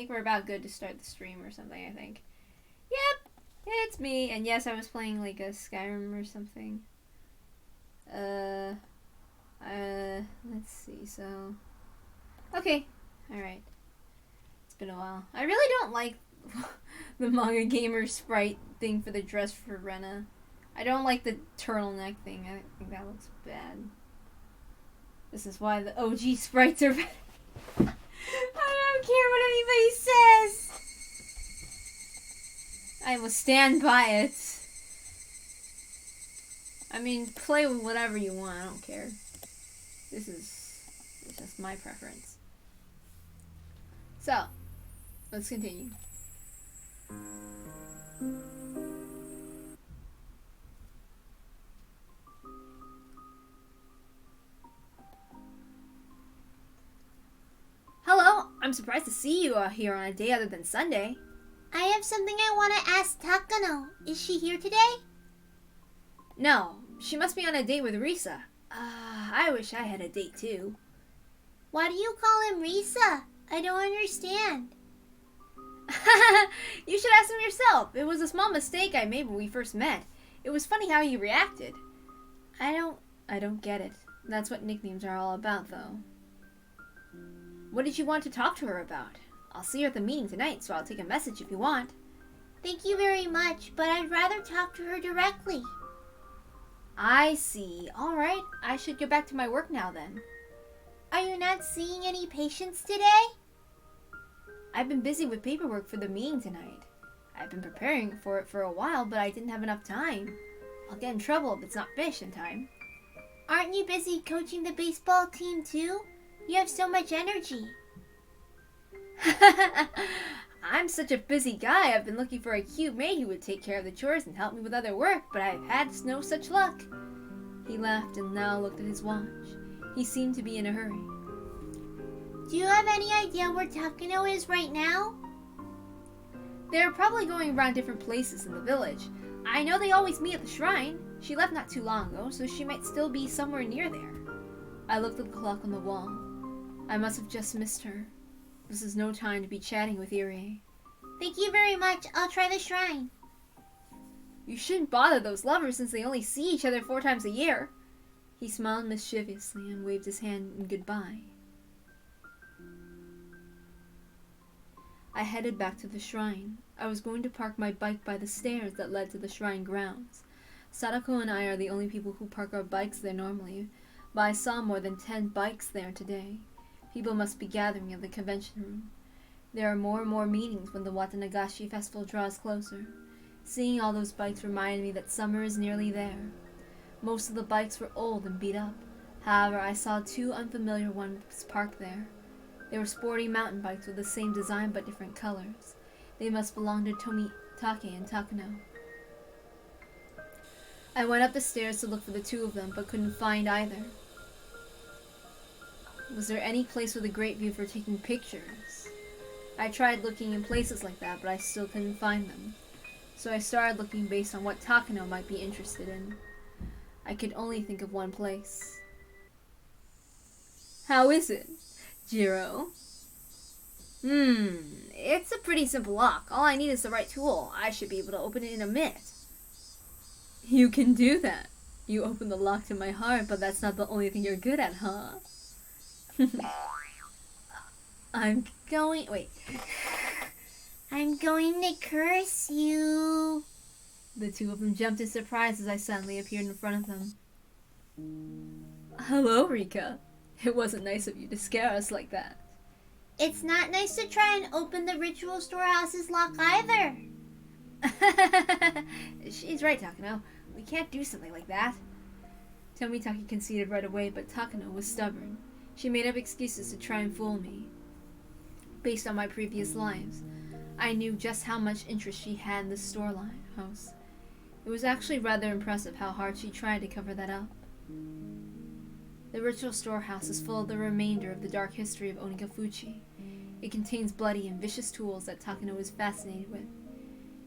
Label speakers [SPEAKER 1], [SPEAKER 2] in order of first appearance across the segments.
[SPEAKER 1] think we're about good to start the stream or something, I think. Yep, it's me. And yes, I was playing like a Skyrim or something. Let's see, so... Okay, alright. It's been a while. I really don't like the manga gamer sprite thing for the dress for Rena. I don't like the turtleneck thing. I think that looks bad. This is why the OG sprites are better. I don't care what anybody says. I will stand by it. I mean, play with whatever you want. I don't care. This is just my preference. So, let's continue. Hello, I'm surprised to see you here on a day other than Sunday.
[SPEAKER 2] I have something I want to ask Takano. Is she here today?
[SPEAKER 1] No, she must be on a date with Risa. I wish I had a date too.
[SPEAKER 2] Why do you call him Risa? I don't understand.
[SPEAKER 1] You should ask him yourself. It was a small mistake I made when we first met. It was funny how he reacted. I don't get it. That's what nicknames are all about, though. What did you want to talk to her about? I'll see her at the meeting tonight, so I'll take a message if you want.
[SPEAKER 2] Thank you very much, but I'd rather talk to her directly.
[SPEAKER 1] I see. Alright, I should get back to my work now then.
[SPEAKER 2] Are you not seeing any patients today?
[SPEAKER 1] I've been busy with paperwork for the meeting tonight. I've been preparing for it for a while, but I didn't have enough time. I'll get in trouble if it's not finished in time.
[SPEAKER 2] Aren't you busy coaching the baseball team too? You have so much energy.
[SPEAKER 1] I'm such a busy guy. I've been looking for a cute maid who would take care of the chores and help me with other work, but I've had no such luck. He laughed and now looked at his watch. He seemed to be in a hurry.
[SPEAKER 2] Do you have any idea where Takano is right now?
[SPEAKER 1] They're probably going around different places in the village. I know they always meet at the shrine. She left not too long ago, so she might still be somewhere near there. I looked at the clock on the wall. I must have just missed her. This is no time to be chatting with Irie.
[SPEAKER 2] Thank you very much. I'll try the shrine.
[SPEAKER 1] You shouldn't bother those lovers since they only see each other 4 times a year. He smiled mischievously and waved his hand in goodbye. I headed back to the shrine. I was going to park my bike by the stairs that led to the shrine grounds. Sadako and I are the only people who park our bikes there normally, but I saw more than 10 bikes there today. People must be gathering at the convention room. There are more and more meetings when the Watanagashi festival draws closer. Seeing all those bikes reminded me that summer is nearly there. Most of the bikes were old and beat up. However, I saw 2 unfamiliar ones parked there. They were sporty mountain bikes with the same design but different colors. They must belong to Tomitake and Takano. I went up the stairs to look for the 2 of them, but couldn't find either. Was there any place with a great view for taking pictures? I tried looking in places like that, but I still couldn't find them. So I started looking based on what Takano might be interested in. I could only think of one place. How is it, Jiro? It's a pretty simple lock. All I need is the right tool. I should be able to open it in a minute. You can do that. You opened the lock to my heart, but that's not the only thing you're good at, huh? I'm going
[SPEAKER 2] to curse you.
[SPEAKER 1] The 2 of them jumped in surprise as I suddenly appeared in front of them. Hello, Rika. It wasn't nice of you to scare us like that.
[SPEAKER 2] It's not nice to try and open the ritual storehouse's lock either.
[SPEAKER 1] She's right, Takano. We can't do something like that. Tomitake conceded right away, but Takano was stubborn. She made up excuses to try and fool me. Based on my previous lives, I knew just how much interest she had in the storehouse. It was actually rather impressive how hard she tried to cover that up. The ritual storehouse is full of the remainder of the dark history of Onikafuchi. It contains bloody and vicious tools that Takano is fascinated with.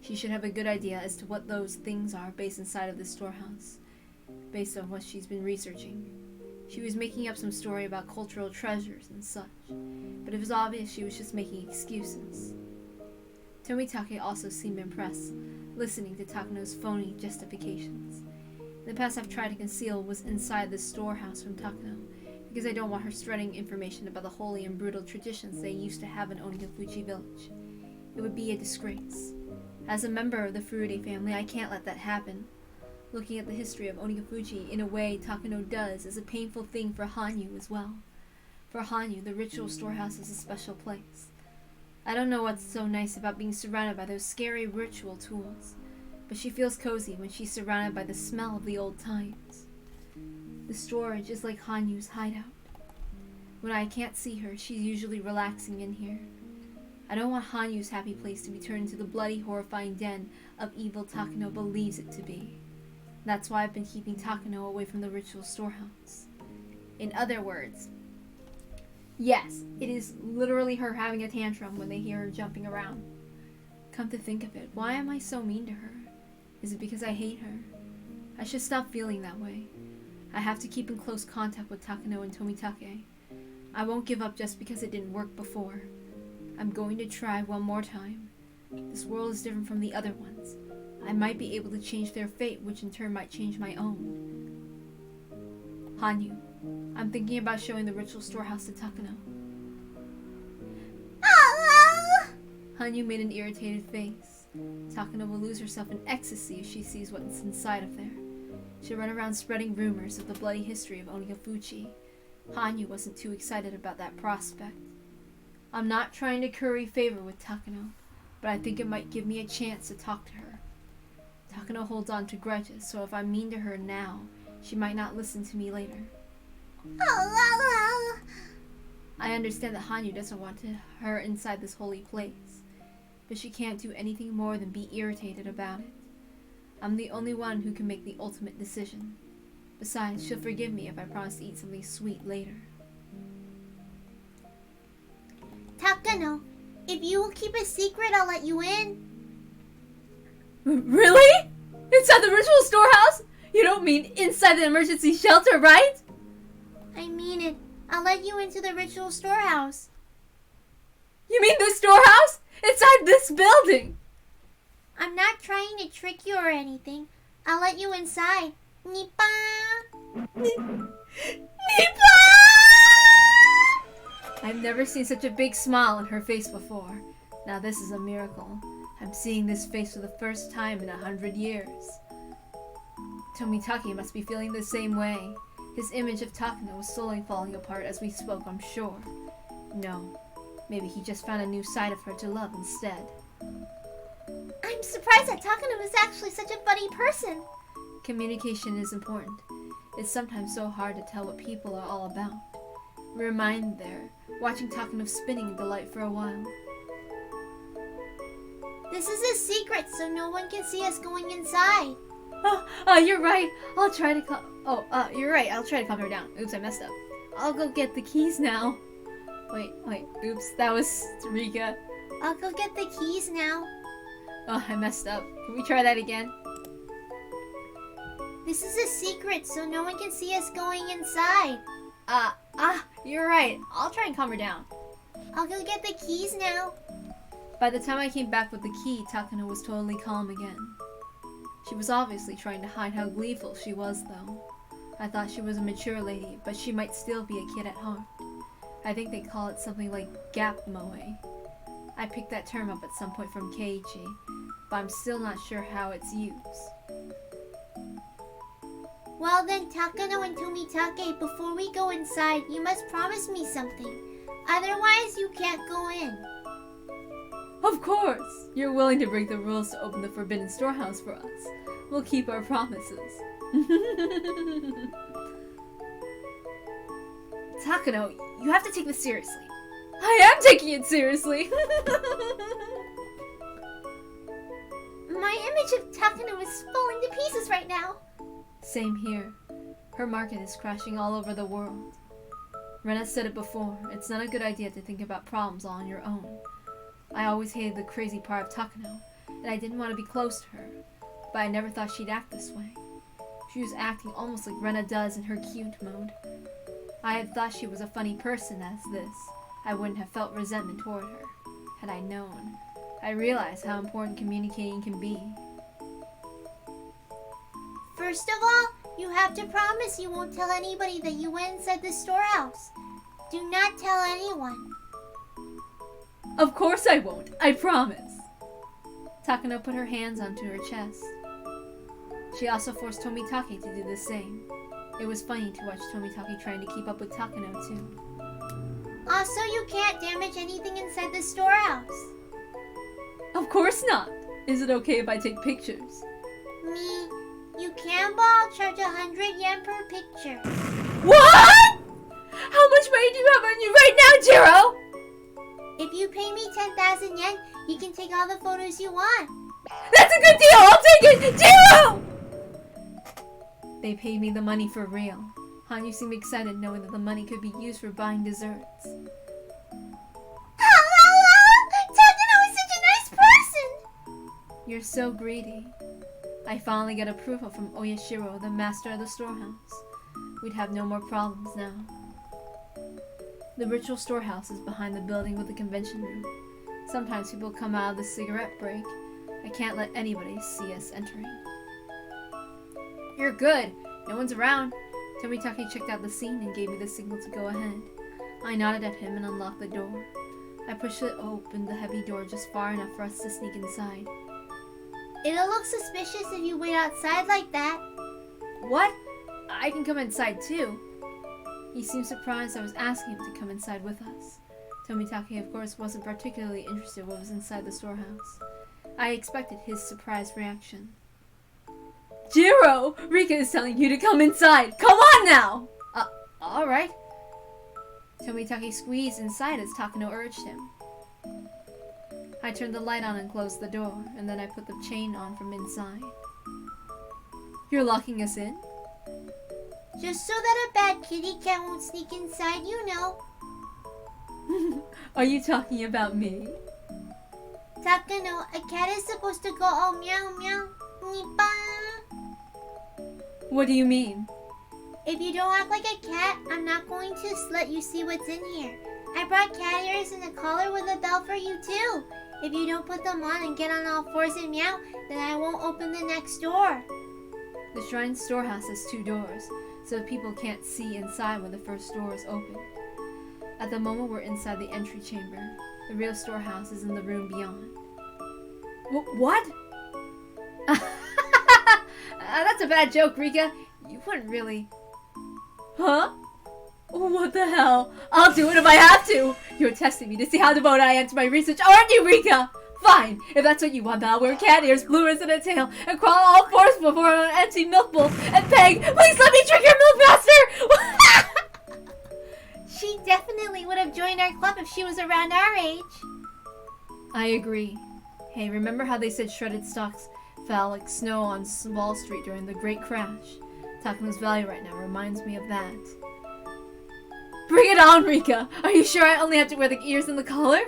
[SPEAKER 1] She should have a good idea as to what those things are based inside of the storehouse, based on what she's been researching. She was making up some story about cultural treasures and such, but it was obvious she was just making excuses. Tomitake also seemed impressed, listening to Takano's phony justifications. In the past, I've tried to conceal what was inside the storehouse from Takano, because I don't want her spreading information about the holy and brutal traditions they used to have in Onikafuchi village. It would be a disgrace. As a member of the Furude family, I can't let that happen. Looking at the history of Onikafuchi in a way Takano does is a painful thing for Hanyu as well. For Hanyu, the ritual storehouse is a special place. I don't know what's so nice about being surrounded by those scary ritual tools, but she feels cozy when she's surrounded by the smell of the old times. The storage is like Hanyu's hideout. When I can't see her, she's usually relaxing in here. I don't want Hanyu's happy place to be turned into the bloody, horrifying den of evil Takano believes it to be. That's why I've been keeping Takano away from the ritual storehouse. In other words, yes, it is literally her having a tantrum when they hear her jumping around. Come to think of it, why am I so mean to her? Is it because I hate her? I should stop feeling that way. I have to keep in close contact with Takano and Tomitake. I won't give up just because it didn't work before. I'm going to try one more time. This world is different from the other ones. I might be able to change their fate, which in turn might change my own. Hanyu, I'm thinking about showing the ritual storehouse to Takano. Hanyu made an irritated face. Takano will lose herself in ecstasy if she sees what's inside of there. She'll run around spreading rumors of the bloody history of Onikafuchi. Hanyu wasn't too excited about that prospect. I'm not trying to curry favor with Takano, but I think it might give me a chance to talk to her. Takano holds on to grudges, so if I'm mean to her now, she might not listen to me later. I understand that Hanyu doesn't want her inside this holy place, but she can't do anything more than be irritated about it. I'm the only one who can make the ultimate decision. Besides, she'll forgive me if I promise to eat something sweet later.
[SPEAKER 2] Takano, if you will keep a secret, I'll let you in.
[SPEAKER 1] Really? Inside the ritual storehouse? You don't mean inside the emergency shelter, right?
[SPEAKER 2] I mean it. I'll let you into the ritual storehouse.
[SPEAKER 1] You mean this storehouse? Inside this building?
[SPEAKER 2] I'm not trying to trick you or anything. I'll let you inside. Nipa!
[SPEAKER 1] Nipa! I've never seen such a big smile on her face before. Now this is a miracle. I'm seeing this face for the first time in 100 years. Tomitake must be feeling the same way. His image of Takano was slowly falling apart as we spoke, I'm sure. No, maybe he just found a new side of her to love instead.
[SPEAKER 2] I'm surprised that Takano is actually such a funny person.
[SPEAKER 1] Communication is important. It's sometimes so hard to tell what people are all about. We remained there, watching Takano spinning in delight for a while.
[SPEAKER 2] This is a secret, so no one can see us going inside.
[SPEAKER 1] You're right. I'll try to you're right. I'll try to calm her down. Oops, I messed up. I'll go get the keys now. Wait. Oops, that was Rika.
[SPEAKER 2] I'll go get the keys now.
[SPEAKER 1] Oh, I messed up. Can we try that again?
[SPEAKER 2] This is a secret, so no one can see us going inside.
[SPEAKER 1] You're right. I'll try and calm her down.
[SPEAKER 2] I'll go get the keys now.
[SPEAKER 1] By the time I came back with the key, Takano was totally calm again. She was obviously trying to hide how gleeful she was, though. I thought she was a mature lady, but she might still be a kid at heart. I think they call it something like gap moe. I picked that term up at some point from Keiichi, but I'm still not sure how it's used.
[SPEAKER 2] Well then, Takano and Tomitake, before we go inside, you must promise me something. Otherwise, you can't go in.
[SPEAKER 1] Of course! You're willing to break the rules to open the forbidden storehouse for us. We'll keep our promises. Takano, you have to take this seriously. I am taking it seriously!
[SPEAKER 2] My image of Takano is falling to pieces right now.
[SPEAKER 1] Same here. Her market is crashing all over the world. Rena said it before, it's not a good idea to think about problems all on your own. I always hated the crazy part of Takano, and I didn't want to be close to her, but I never thought she'd act this way. She was acting almost like Rena does in her cute mode. I had thought she was a funny person as this. I wouldn't have felt resentment toward her, had I known. I realized how important communicating can be.
[SPEAKER 2] First of all, you have to promise you won't tell anybody that you went inside the storehouse. Do not tell anyone.
[SPEAKER 1] Of course I won't, I promise. Takano put her hands onto her chest. She also forced Tomitake to do the same. It was funny to watch Tomitake trying to keep up with Takano too.
[SPEAKER 2] Also, you can't damage anything inside the storehouse.
[SPEAKER 1] Of course not! Is it okay if I take pictures?
[SPEAKER 2] Me, you can, but I'll charge 100 yen per picture.
[SPEAKER 1] What?! How much money do you have on you right now, Jiro?!
[SPEAKER 2] If you pay me 10,000 yen, you can take all the photos you want.
[SPEAKER 1] That's a good deal! I'll take it! Jiro! They paid me the money for real. Hanyu seemed excited knowing that the money could be used for buying desserts.
[SPEAKER 2] Takano is such a nice person!
[SPEAKER 1] You're so greedy. I finally got approval from Oyashiro, the master of the storehouse. We'd have no more problems now. The ritual storehouse is behind the building with the convention room. Sometimes people come out of the cigarette break. I can't let anybody see us entering. You're good. No one's around. Tomitake checked out the scene and gave me the signal to go ahead. I nodded at him and unlocked the door. I pushed it open, the heavy door just far enough for us to sneak inside.
[SPEAKER 2] It'll look suspicious if you wait outside like that.
[SPEAKER 1] What? I can come inside too. He seemed surprised I was asking him to come inside with us. Tomitake, of course, wasn't particularly interested in what was inside the storehouse. I expected his surprised reaction. Jiro! Rika is telling you to come inside! Come on now! Alright. Tomitake squeezed inside as Takano urged him. I turned the light on and closed the door, and then I put the chain on from inside. You're locking us in?
[SPEAKER 2] Just so that a bad kitty cat won't sneak inside, you know.
[SPEAKER 1] Are you talking about me?
[SPEAKER 2] Takano, a cat is supposed to go oh meow meow. Nipa.
[SPEAKER 1] What do you mean?
[SPEAKER 2] If you don't act like a cat, I'm not going to let you see what's in here. I brought cat ears and a collar with a bell for you too. If you don't put them on and get on all fours and meow, then I won't open the next door.
[SPEAKER 1] The shrine storehouse has 2 doors, so people can't see inside when the first door is opened. At the moment, we're inside the entry chamber. The real storehouse is in the room beyond. What? That's a bad joke, Rika. You wouldn't really... Huh? What the hell? I'll do it if I have to! You're testing me to see how devoted I am to my research, aren't you, Rika? Fine! If that's what you want, then I'll wear cat ears, blue ears, and a tail, and crawl on all fours before an empty milk bowl, and beg, please let me drink your milk, master!
[SPEAKER 2] She definitely would have joined our club if she was around our age.
[SPEAKER 1] I agree. Hey, remember how they said shredded stocks fell like snow on Wall Street during the Great Crash? Takano's Valley right now reminds me of that. Bring it on, Rika! Are you sure I only have to wear the ears and the collar?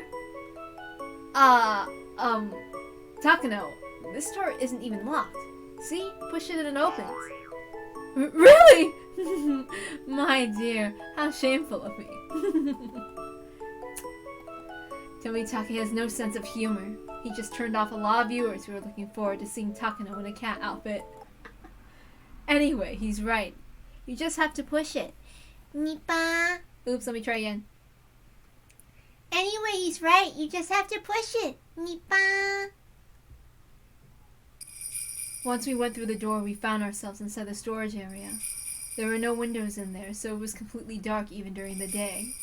[SPEAKER 1] Takano, this door isn't even locked. See? Push it and it opens. Really? My dear, how shameful of me. Tomitake has no sense of humor. He just turned off a lot of viewers who are looking forward to seeing Takano in a cat outfit. Anyway, he's right. You just have to push it.
[SPEAKER 2] Nipa.
[SPEAKER 1] Oops, let me try again.
[SPEAKER 2] Anyway, he's right. You just have to push it. Nipa.
[SPEAKER 1] Once we went through the door, we found ourselves inside the storage area. There were no windows in there, so it was completely dark even during the day.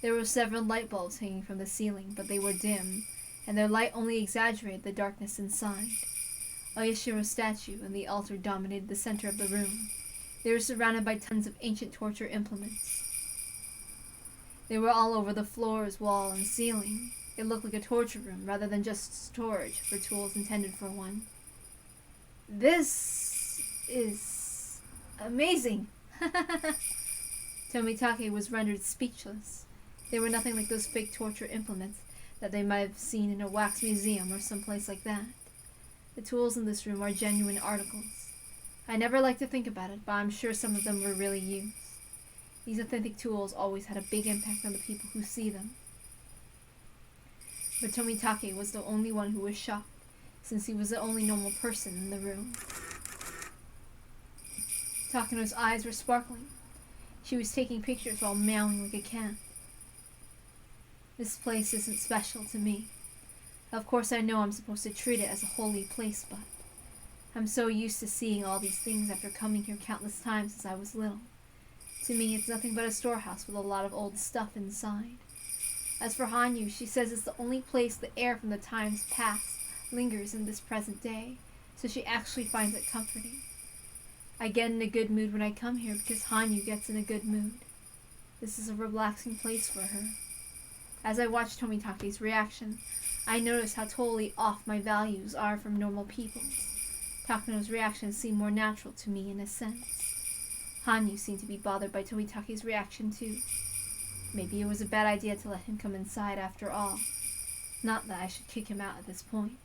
[SPEAKER 1] There were several light bulbs hanging from the ceiling, but they were dim, and their light only exaggerated the darkness inside. Oyashiro's statue and the altar dominated the center of the room. They were surrounded by tons of ancient torture implements. They were all over the floors, wall, and ceiling. It looked like a torture room rather than just storage for tools intended for one. This is amazing. Tomitake was rendered speechless. They were nothing like those fake torture implements that they might have seen in a wax museum or someplace like that. The tools in this room are genuine articles. I never like to think about it, but I'm sure some of them were really used. These authentic tools always had a big impact on the people who see them. But Tomitake was the only one who was shocked, since he was the only normal person in the room. Takano's eyes were sparkling. She was taking pictures while meowing like a cat. This place isn't special to me. Of course I know I'm supposed to treat it as a holy place, but I'm so used to seeing all these things after coming here countless times since I was little. To me, it's nothing but a storehouse with a lot of old stuff inside. As for Hanyu, she says it's the only place the air from the times past lingers in this present day, so she actually finds it comforting. I get in a good mood when I come here because Hanyu gets in a good mood. This is a relaxing place for her. As I watch Tomitake's reaction, I notice how totally off my values are from normal people's. Takano's reaction seemed more natural to me in a sense. Hanyu seemed to be bothered by Tomitake's reaction too. Maybe it was a bad idea to let him come inside after all. Not that I should kick him out at this point.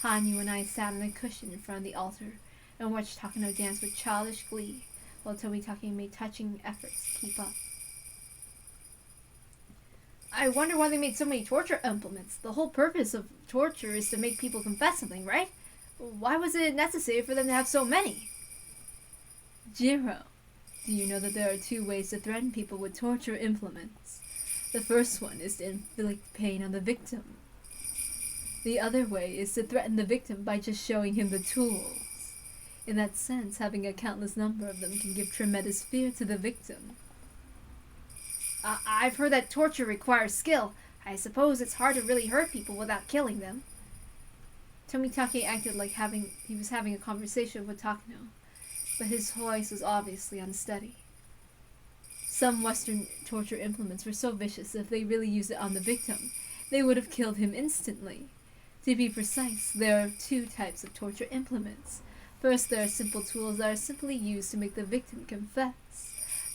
[SPEAKER 1] Hanyu and I sat on a cushion in front of the altar and watched Takano dance with childish glee while Tomitake made touching efforts to keep up. I wonder why they made so many torture implements. The whole purpose of torture is to make people confess something, right? Why was it necessary for them to have so many? Jiro, do you know that there are 2 ways to threaten people with torture implements? The first one is to inflict pain on the victim. The other way is to threaten the victim by just showing him the tools. In that sense, having a countless number of them can give tremendous fear to the victim. I've heard that torture requires skill. I suppose it's hard to really hurt people without killing them. Tomitake acted like he was having a conversation with Takano, but his voice was obviously unsteady. Some Western torture implements were so vicious that if they really used it on the victim, they would have killed him instantly. To be precise, there are 2 types of torture implements. First, there are simple tools that are simply used to make the victim confess.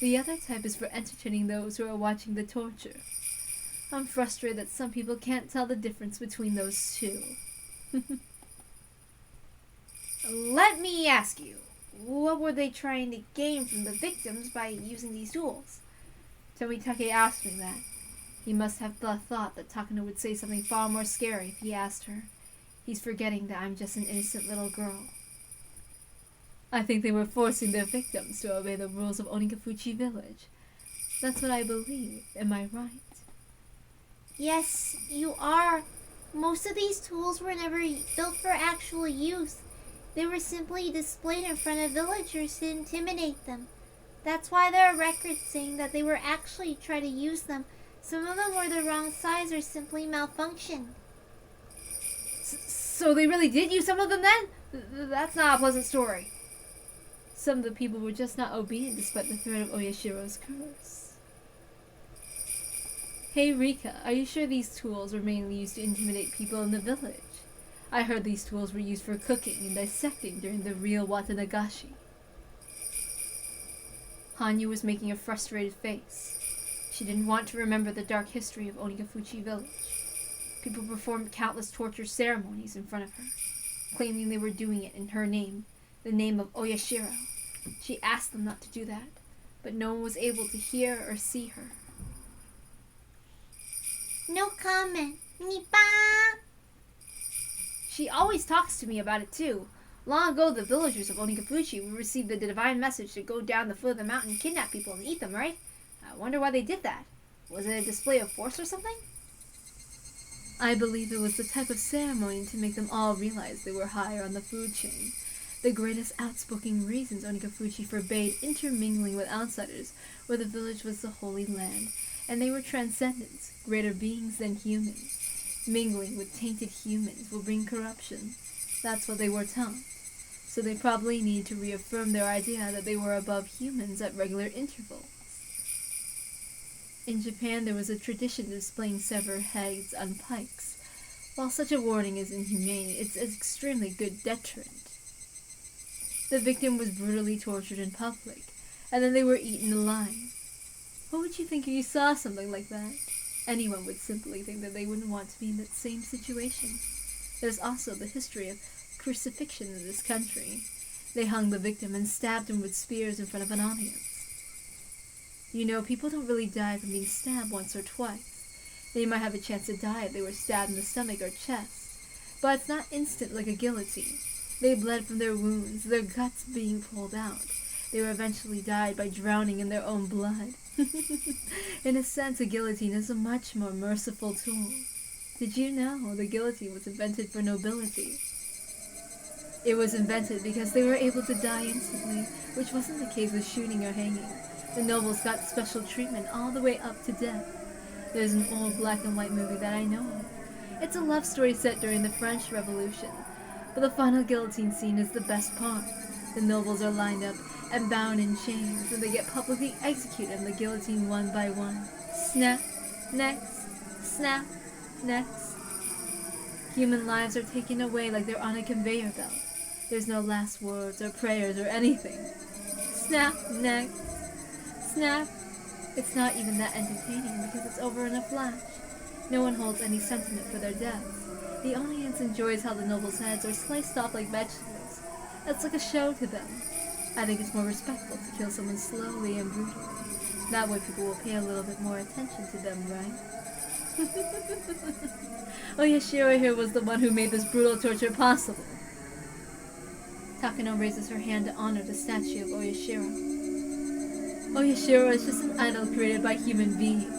[SPEAKER 1] The other type is for entertaining those who are watching the torture. I'm frustrated that some people can't tell the difference between those 2. Let me ask you, what were they trying to gain from the victims by using these tools? Tomitake asked me that. He must have thought that Takano would say something far more scary if he asked her. He's forgetting that I'm just an innocent little girl. I think they were forcing their victims to obey the rules of Onikafuchi village. That's what I believe. Am I right?
[SPEAKER 2] Yes, you are. Most of these tools were never built for actual use. They were simply displayed in front of villagers to intimidate them. That's why there are records saying that they were actually trying to use them. Some of them were the wrong size or simply malfunctioned.
[SPEAKER 1] So they really did use some of them then? That's not a pleasant story. Some of the people were just not obedient despite the threat of Oyashiro's curse. Hey Rika, are you sure these tools were mainly used to intimidate people in the village? I heard these tools were used for cooking and dissecting during the real Watanagashi. Hanyu was making a frustrated face. She didn't want to remember the dark history of Onikafuchi village. People performed countless torture ceremonies in front of her, claiming they were doing it in her name, the name of Oyashiro. She asked them not to do that, but no one was able to hear or see her.
[SPEAKER 2] No comment. Nipa!
[SPEAKER 1] She always talks to me about it too. Long ago, the villagers of Onikafuchi received the divine message to go down the foot of the mountain and kidnap people and eat them, right? I wonder why they did that. Was it a display of force or something? I believe it was the type of ceremony to make them all realize they were higher on the food chain. The greatest outspoken reasons Onikafuchi forbade intermingling with outsiders, where the village was the holy land, and they were transcendents, greater beings than humans. Mingling with tainted humans will bring corruption. That's what they were taught. So they probably need to reaffirm their idea that they were above humans at regular intervals. In Japan, there was a tradition displaying severed heads on pikes. While such a warning is inhumane, it's an extremely good deterrent. The victim was brutally tortured in public, and then they were eaten alive. What would you think if you saw something like that? Anyone would simply think that they wouldn't want to be in that same situation. There's also the history of crucifixion in this country. They hung the victim and stabbed him with spears in front of an audience. You know, people don't really die from being stabbed once or twice. They might have a chance to die if they were stabbed in the stomach or chest. But it's not instant like a guillotine. They bled from their wounds, their guts being pulled out. They were eventually died by drowning in their own blood. In a sense, a guillotine is a much more merciful tool. Did you know the guillotine was invented for nobility? It was invented because they were able to die instantly, which wasn't the case with shooting or hanging. The nobles got special treatment all the way up to death. There's an old black and white movie that I know of. It's a love story set during the French Revolution. But the final guillotine scene is the best part. The nobles are lined up and bound in chains, and they get publicly executed on the guillotine one by one. Snap, next, snap, next. Human lives are taken away like they're on a conveyor belt. There's no last words or prayers or anything. Snap, next, snap. It's not even that entertaining because it's over in a flash. No one holds any sentiment for their deaths. The audience enjoys how the nobles' heads are sliced off like vegetables. It's like a show to them. I think it's more respectful to kill someone slowly and brutally. That way people will pay a little bit more attention to them, right? Oyashiro here was the one who made this brutal torture possible. Takano raises her hand to honor the statue of Oyashiro. Oyashiro is just an idol created by human beings.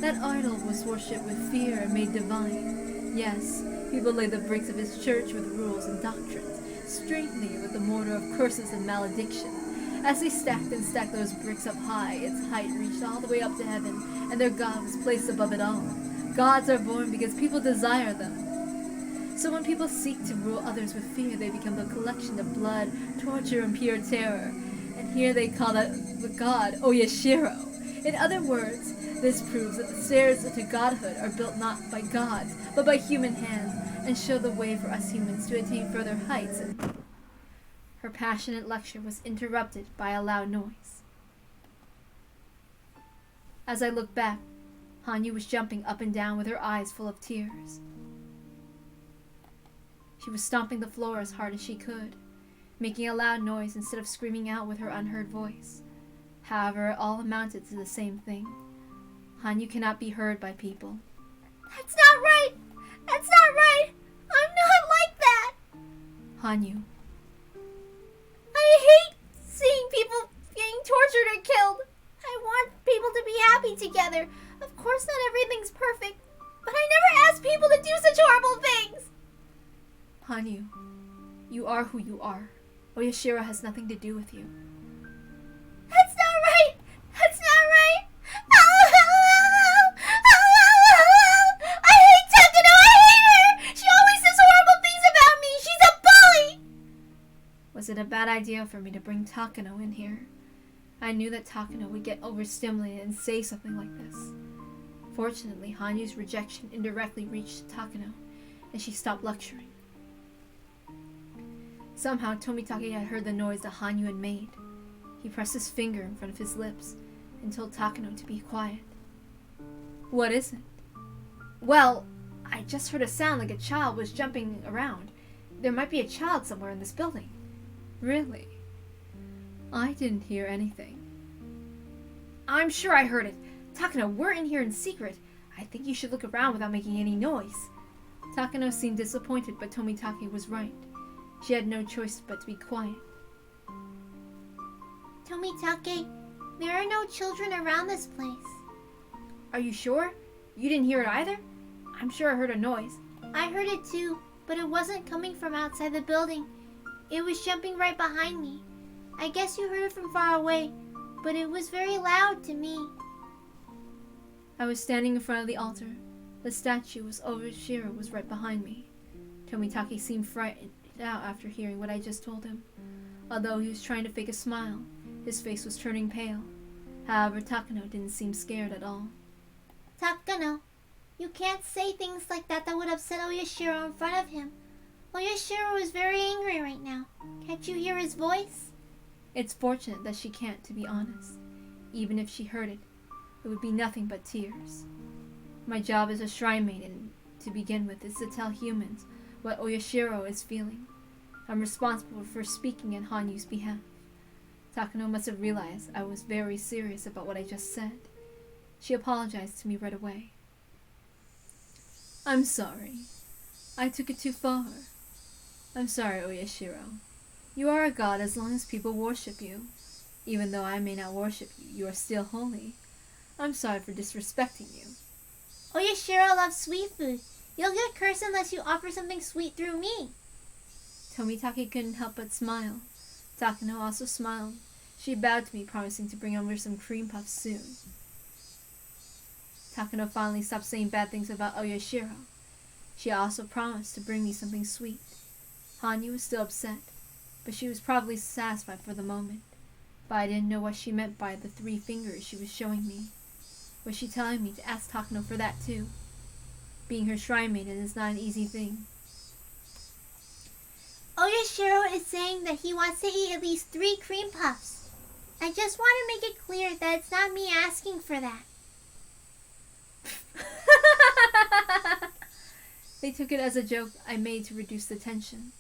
[SPEAKER 1] That idol was worshipped with fear and made divine. Yes, people lay the bricks of his church with rules and doctrines, strengthening it with a mortar of curses and malediction. As they stacked and stacked those bricks up high, its height reached all the way up to heaven, and their God was placed above it all. Gods are born because people desire them. So when people seek to rule others with fear, they become the collection of blood, torture, and pure terror. And here they call that the god Oyashiro. In other words, this proves that the stairs to godhood are built not by gods, but by human hands, and show the way for us humans to attain further heights. Her passionate lecture was interrupted by a loud noise. As I looked back, Hanyu was jumping up and down with her eyes full of tears. She was stomping the floor as hard as she could, making a loud noise instead of screaming out with her unheard voice. However, it all amounted to the same thing. Hanyu cannot be heard by people.
[SPEAKER 2] That's not right! That's not right! I'm not like that!
[SPEAKER 1] Hanyu.
[SPEAKER 2] I hate seeing people getting tortured or killed. I want people to be happy together. Of course not everything's perfect, but I never asked people to do such horrible things!
[SPEAKER 1] Hanyu, you are who you are. Oyashiro has nothing to do with you.
[SPEAKER 2] That's not right! That's not right! I hate Takano! I hate her! She always says horrible things about me! She's a bully!
[SPEAKER 1] Was it a bad idea for me to bring Takano in here? I knew that Takano would get overstimulated and say something like this. Fortunately, Hanyu's rejection indirectly reached Takano, and she stopped lecturing. Somehow, Tomitake had heard the noise that Hanyu had made. He pressed his finger in front of his lips and told Takano to be quiet. What is it? Well, I just heard a sound like a child was jumping around. There might be a child somewhere in this building. Really? I didn't hear anything. I'm sure I heard it. Takano, we're in here in secret. I think you should look around without making any noise. Takano seemed disappointed, but Tomitake was right. She had no choice but to be quiet.
[SPEAKER 2] Tomitake, there are no children around this place.
[SPEAKER 1] Are you sure? You didn't hear it either? I'm sure I heard a noise.
[SPEAKER 2] I heard it too, but it wasn't coming from outside the building. It was jumping right behind me. I guess you heard it from far away, but it was very loud to me.
[SPEAKER 1] I was standing in front of the altar. The statue was Oyashiro was right behind me. Tomitake seemed frightened out after hearing what I just told him. Although he was trying to fake a smile, his face was turning pale. However, Takano didn't seem scared at all.
[SPEAKER 2] Takano, you can't say things like that would upset Oyashiro in front of him. Oyashiro is very angry right now. Can't you hear his voice?
[SPEAKER 1] It's fortunate that she can't, to be honest. Even if she heard it, it would be nothing but tears. My job as a shrine maiden, to begin with, is to tell humans what Oyashiro is feeling. I'm responsible for speaking in Hanyu's behalf. Takano must have realized I was very serious about what I just said. She apologized to me right away. I'm sorry. I took it too far. I'm sorry, Oyashiro. You are a god as long as people worship you. Even though I may not worship you, you are still holy. I'm sorry for disrespecting you.
[SPEAKER 2] Oyashiro loves sweet food. You'll get cursed unless you offer something sweet through me.
[SPEAKER 1] Tomitake couldn't help but smile. Takano also smiled. She bowed to me, promising to bring over some cream puffs soon. Takano finally stopped saying bad things about Oyashiro. She also promised to bring me something sweet. Hanyu was still upset, but she was probably satisfied for the moment. But I didn't know what she meant by the 3 fingers she was showing me. Was she telling me to ask Takano for that too? Being her shrine maiden is not an easy thing.
[SPEAKER 2] Oyashiro is saying that he wants to eat at least 3 cream puffs. I just want to make it clear that it's not me asking for that.
[SPEAKER 1] They took it as a joke I made to reduce the tension.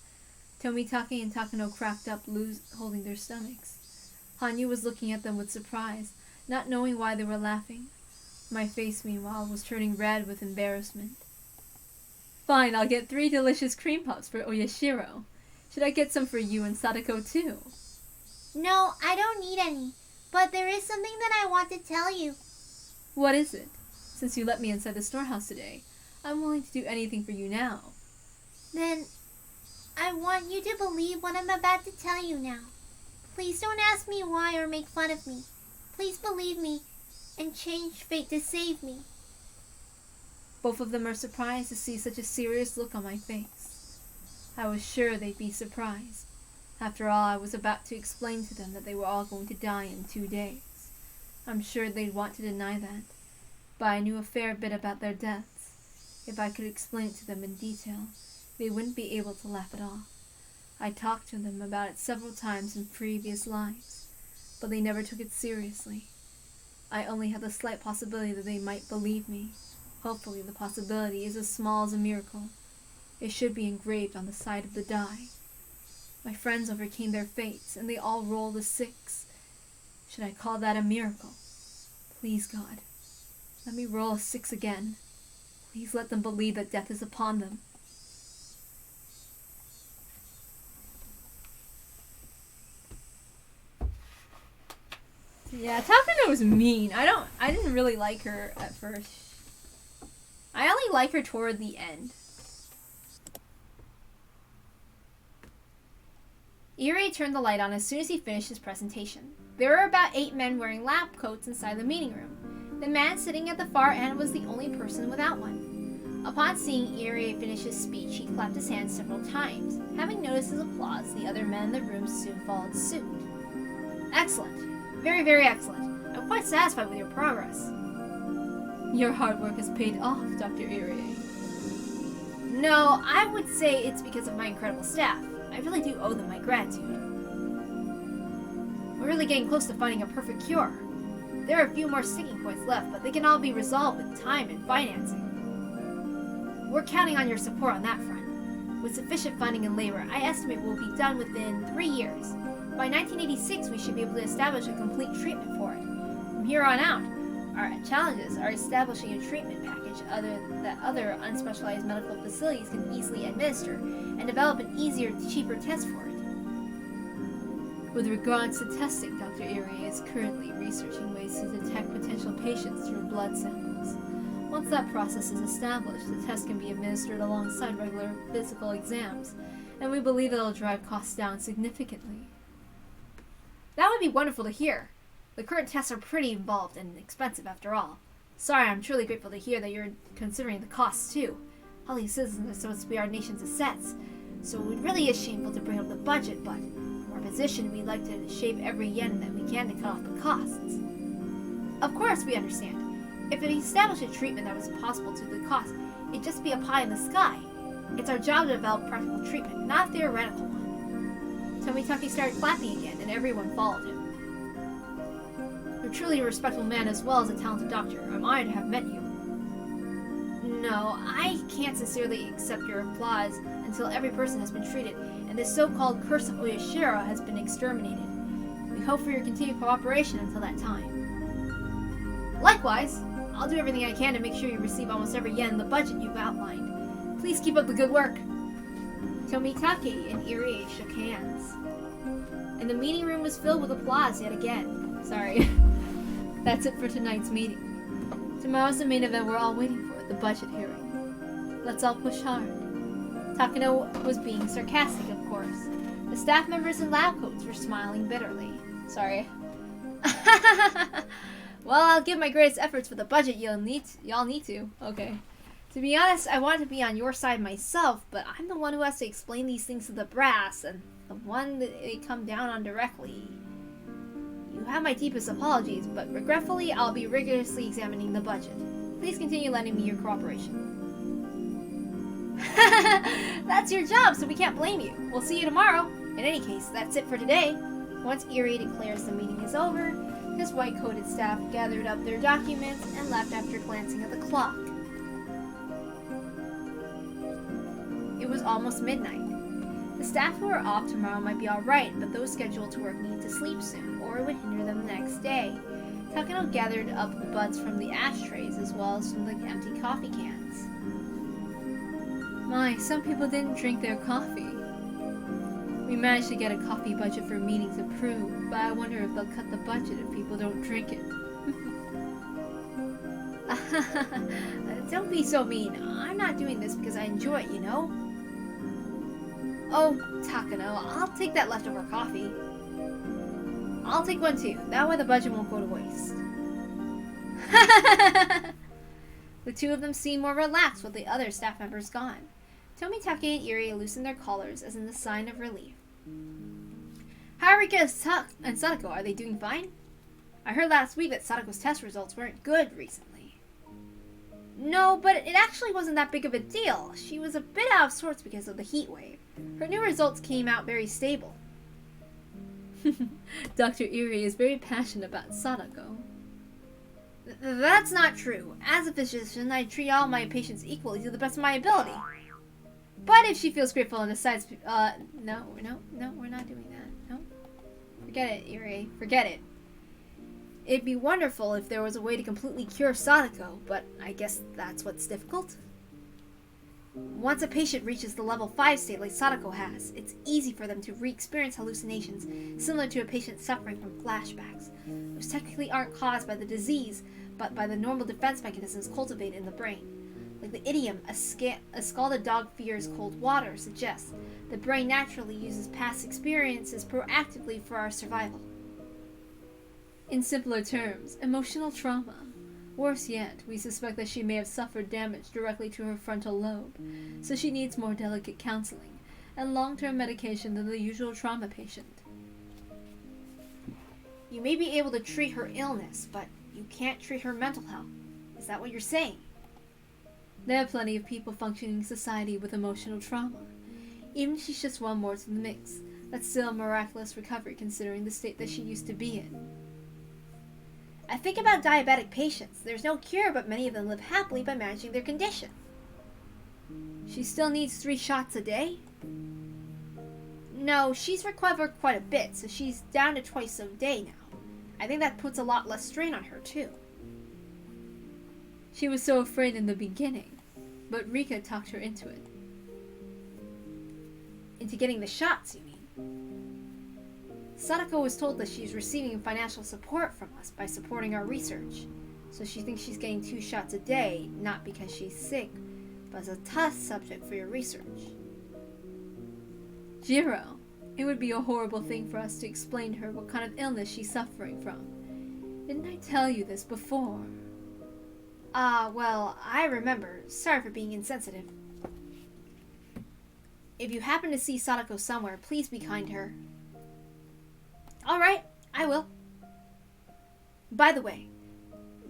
[SPEAKER 1] Tomitake and Takano cracked up, holding their stomachs. Hanyu was looking at them with surprise, not knowing why they were laughing. My face, meanwhile, was turning red with embarrassment. Fine, I'll get 3 delicious cream puffs for Oyashiro. Should I get some for you and Sadako too?
[SPEAKER 2] No, I don't need any. But there is something that I want to tell you.
[SPEAKER 1] What is it? Since you let me inside the storehouse today, I'm willing to do anything for you now.
[SPEAKER 2] Then, I want you to believe what I'm about to tell you now. Please don't ask me why or make fun of me. Please believe me and change fate to save me.
[SPEAKER 1] Both of them are surprised to see such a serious look on my face. I was sure they'd be surprised. After all, I was about to explain to them that they were all going to die in 2 days. I'm sure they'd want to deny that, but I knew a fair bit about their deaths. If I could explain it to them in detail, they wouldn't be able to laugh it off. I talked to them about it several times in previous lives, but they never took it seriously. I only had the slight possibility that they might believe me. Hopefully the possibility is as small as a miracle. It should be engraved on the side of the die. My friends overcame their fates, and they all rolled a 6. Should I call that a miracle? Please, God, let me roll a 6 again. Please let them believe that death is upon them. Yeah, Takano was mean. I didn't really like her at first. I only like her toward the end. Irie turned the light on as soon as he finished his presentation. There were about 8 men wearing lab coats inside the meeting room. The man sitting at the far end was the only person without one. Upon seeing Irie finish his speech, he clapped his hands several times. Having noticed his applause, the other men in the room soon followed suit. Excellent. Very, very excellent. I'm quite satisfied with your progress. Your hard work has paid off, Dr. Irie. No, I would say it's because of my incredible staff. I really do owe them my gratitude. We're really getting close to finding a perfect cure. There are a few more sticking points left, but they can all be resolved with time and financing. We're counting on your support on that front. With sufficient funding and labor, I estimate we'll be done within 3 years. By 1986, we should be able to establish a complete treatment for it. From here on out, our challenges are establishing a treatment package that other unspecialized medical facilities can easily administer, and develop an easier, cheaper test for it. With regards to testing, Dr. Irie is currently researching ways to detect potential patients through blood samples. Once that process is established, the test can be administered alongside regular physical exams, and we believe it'll drive costs down significantly. That would be wonderful to hear. The current tests are pretty involved and expensive after all. Sorry, I'm truly grateful to hear that you're considering the costs too. All these citizens are supposed to be our nation's assets, so it really is shameful to bring up the budget, but from our position, we'd like to shave every yen that we can to cut off the costs. Of course, we understand. If we establish a treatment that was possible to the cost, it'd just be a pie in the sky. It's our job to develop practical treatment, not a theoretical one. Tomitake started clapping again, and everyone followed him. You're truly a respectable man as well as a talented doctor. I'm honored to have met you. No, I can't sincerely accept your applause until every person has been treated, and this so-called curse of Oyashiro has been exterminated. We hope for your continued cooperation until that time. Likewise, I'll do everything I can to make sure you receive almost every yen in the budget you've outlined. Please keep up the good work. Tomitake and Irie shook hands, and the meeting room was filled with applause yet again. Sorry. That's it for tonight's meeting. Tomorrow's the main event we're all waiting for, the budget hearing. Let's all push hard. Takano was being sarcastic, of course. The staff members in lab coats were smiling bitterly. Sorry. Well, I'll give my greatest efforts for the budget. Y'all need to. Okay. To be honest, I want to be on your side myself, but I'm the one who has to explain these things to the brass, and the one that they come down on directly. You have my deepest apologies, but regretfully, I'll be rigorously examining the budget. Please continue lending me your cooperation. That's your job, so we can't blame you. We'll see you tomorrow. In any case, that's it for today. Once Irie declares the meeting is over, his white-coated staff gathered up their documents and left after glancing at the clock. It was almost midnight. The staff who are off tomorrow might be alright, but those scheduled to work need to sleep soon, or it would hinder them the next day. Takano gathered up the butts from the ashtrays as well as from the empty coffee cans. My, some people didn't drink their coffee. We managed to get a coffee budget for meetings approved, but I wonder if they'll cut the budget if people don't drink it. Don't be so mean. I'm not doing this because I enjoy it, you know? Oh, Takano, I'll take that leftover coffee. I'll take one too. That way the budget won't go to waste. The two of them seemed more relaxed with the other staff members gone. Tomitake and Irie loosened their collars as in a sign of relief. How are Rika and Sadako? Are they doing fine? I heard last week that Sadako's test results weren't good recently. No, but it actually wasn't that big of a deal. She was a bit out of sorts because of the heat wave. Her new results came out very stable. Dr. Irie is very passionate about Sadako. That's not true. As a physician, I treat all my patients equally to the best of my ability. But if she feels grateful and decides, no, we're not doing that. No. Forget it, Irie. Forget it. It'd be wonderful if there was a way to completely cure Sadako, but I guess that's what's difficult. Once a patient reaches the level 5 state like Sadako has, it's easy for them to re-experience hallucinations similar to a patient suffering from flashbacks, which technically aren't caused by the disease, but by the normal defense mechanisms cultivated in the brain. Like the idiom, a scalded dog fears cold water, suggests, the brain naturally uses past experiences proactively for our survival. In simpler terms, emotional trauma. Worse yet, we suspect that she may have suffered damage directly to her frontal lobe, so she needs more delicate counseling and long-term medication than the usual trauma patient. You may be able to treat her illness, but you can't treat her mental health. Is that what you're saying? There are plenty of people functioning in society with emotional trauma. Even if she's just one more to the mix, that's still a miraculous recovery considering the state that she used to be in. I think about diabetic patients. There's no cure, but many of them live happily by managing their condition. She still needs 3 shots a day? No, she's recovered quite a bit, so she's down to twice a day now. I think that puts a lot less strain on her, too. She was so afraid in the beginning, but Rika talked her into it. Into getting the shots, you mean? Sadako was told that she's receiving financial support from us by supporting our research, so she thinks she's getting 2 shots a day, not because she's sick, but as a test subject for your research. Jiro, it would be a horrible thing for us to explain to her what kind of illness she's suffering from. Didn't I tell you this before? Well, I remember. Sorry for being insensitive. If you happen to see Sadako somewhere, please be kind to her. Alright, I will. By the way,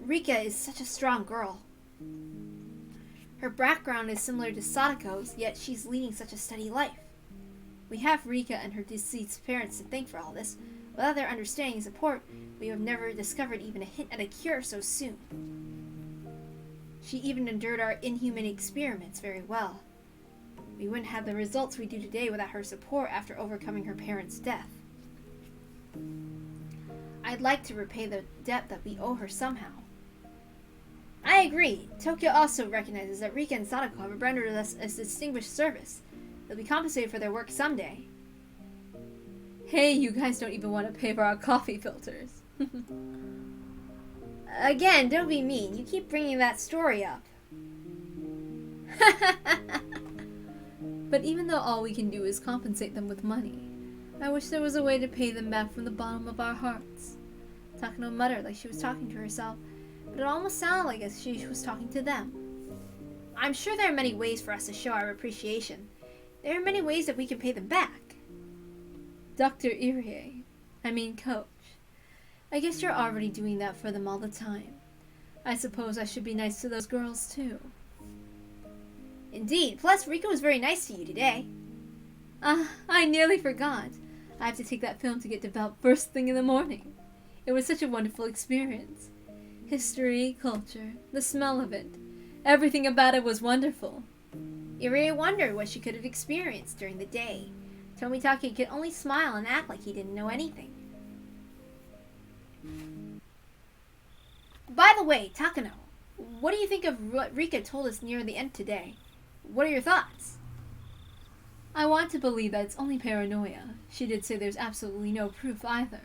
[SPEAKER 1] Rika is such a strong girl. Her background is similar to Sadako's, yet she's leading such a steady life. We have Rika and her deceased parents to thank for all this. Without their understanding and support, we have never discovered even a hint at a cure so soon. She even endured our inhuman experiments very well. We wouldn't have the results we do today without her support after overcoming her parents' death. I'd like to repay the debt that we owe her somehow. I agree. Tokyo also recognizes that Rika and Sadako have rendered us a distinguished service. They'll be compensated for their work someday. Hey, you guys don't even want to pay for our coffee filters. Again, don't be mean. You keep bringing that story up. But even though all we can do is compensate them with money, I wish there was a way to pay them back from the bottom of our hearts. Takano muttered like she was talking to herself, but it almost sounded like as she was talking to them. I'm sure there are many ways for us to show our appreciation. There are many ways that we can pay them back. Dr. Irie, Coach, I guess you're already doing that for them all the time. I suppose I should be nice to those girls too. Indeed, plus Rika was very nice to you today. I nearly forgot. I have to take that film to get developed first thing in the morning. It was such a wonderful experience. History, culture, the smell of it. Everything about it was wonderful. Irie wondered what she could have experienced during the day. Tomitake could only smile and act like he didn't know anything. By the way, Takano, what do you think of what Rika told us near the end today? What are your thoughts? I want to believe that it's only paranoia. She did say there's absolutely no proof either.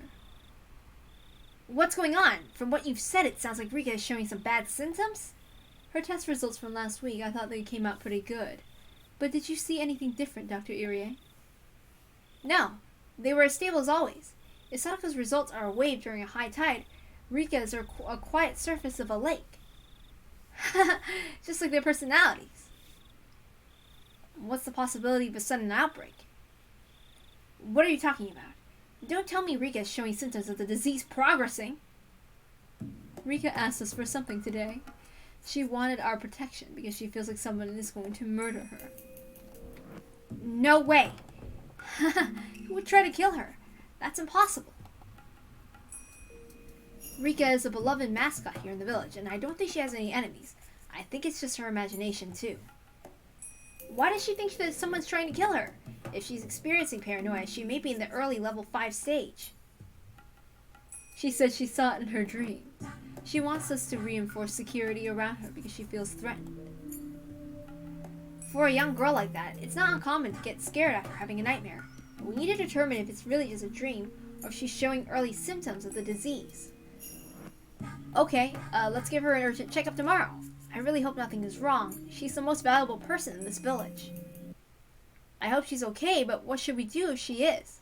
[SPEAKER 1] What's going on? From what you've said, it sounds like Rika is showing some bad symptoms? Her test results from last week, I thought they came out pretty good. But did you see anything different, Dr. Irie? No. They were as stable as always. If Sadako's results are a wave during a high tide, Rika's are a quiet surface of a lake. Just like their personalities. What's the possibility of a sudden outbreak? What are you talking about? Don't tell me Rika is showing symptoms of the disease progressing. Rika asked us for something today. She wanted our protection because she feels like someone is going to murder her. No way! Who would try to kill her? That's impossible. Rika is a beloved mascot here in the village, and I don't think she has any enemies. I think it's just her imagination, too. Why does she think that someone's trying to kill her? If she's experiencing paranoia, she may be in the early level 5 stage. She said she saw it in her dreams. She wants us to reinforce security around her because she feels threatened. For a young girl like that, it's not uncommon to get scared after having a nightmare. But we need to determine if it's really just a dream or if she's showing early symptoms of the disease. Okay, let's give her an urgent checkup tomorrow. I really hope nothing is wrong. She's the most valuable person in this village. I hope she's okay, but what should we do if she is?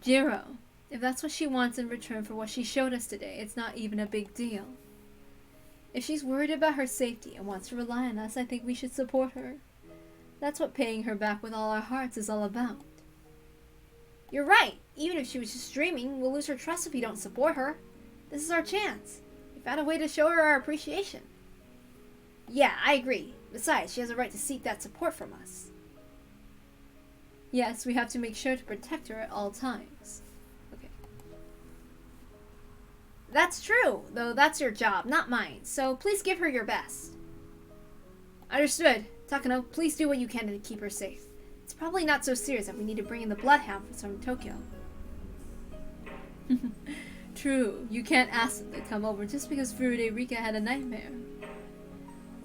[SPEAKER 1] Jiro, if that's what she wants in return for what she showed us today, it's not even a big deal. If she's worried about her safety and wants to rely on us, I think we should support her. That's what paying her back with all our hearts is all about. You're right. Even if she was just dreaming, we'll lose her trust if we don't support her. This is our chance. We found a way to show her our appreciation. Yeah, I agree. Besides, she has a right to seek that support from us. Yes, we have to make sure to protect her at all times. Okay. That's true, though that's your job, not mine. So please give her your best. Understood. Takano, please do what you can to keep her safe. It's probably not so serious that we need to bring in the bloodhound from Tokyo. True, you can't ask them to come over just because Furude Rika had a nightmare.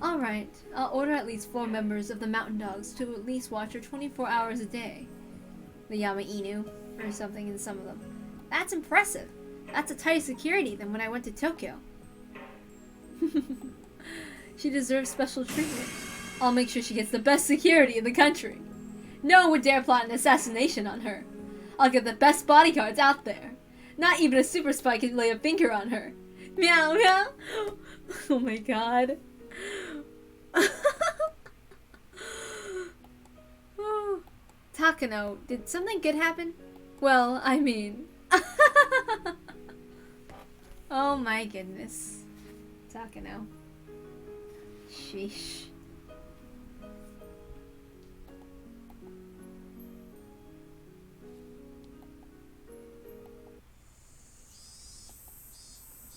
[SPEAKER 1] Alright, I'll order at least 4 members of the Mountain Dogs to at least watch her 24 hours a day. The Yama Inu, or something in some of them. That's impressive. That's a tighter security than when I went to Tokyo. She deserves special treatment. I'll make sure she gets the best security in the country. No one would dare plot an assassination on her. I'll get the best bodyguards out there. Not even a super spy can lay a finger on her. Meow meow. Oh my god. Takano, did something good happen? Well, I mean... Oh my goodness. Takano. Sheesh.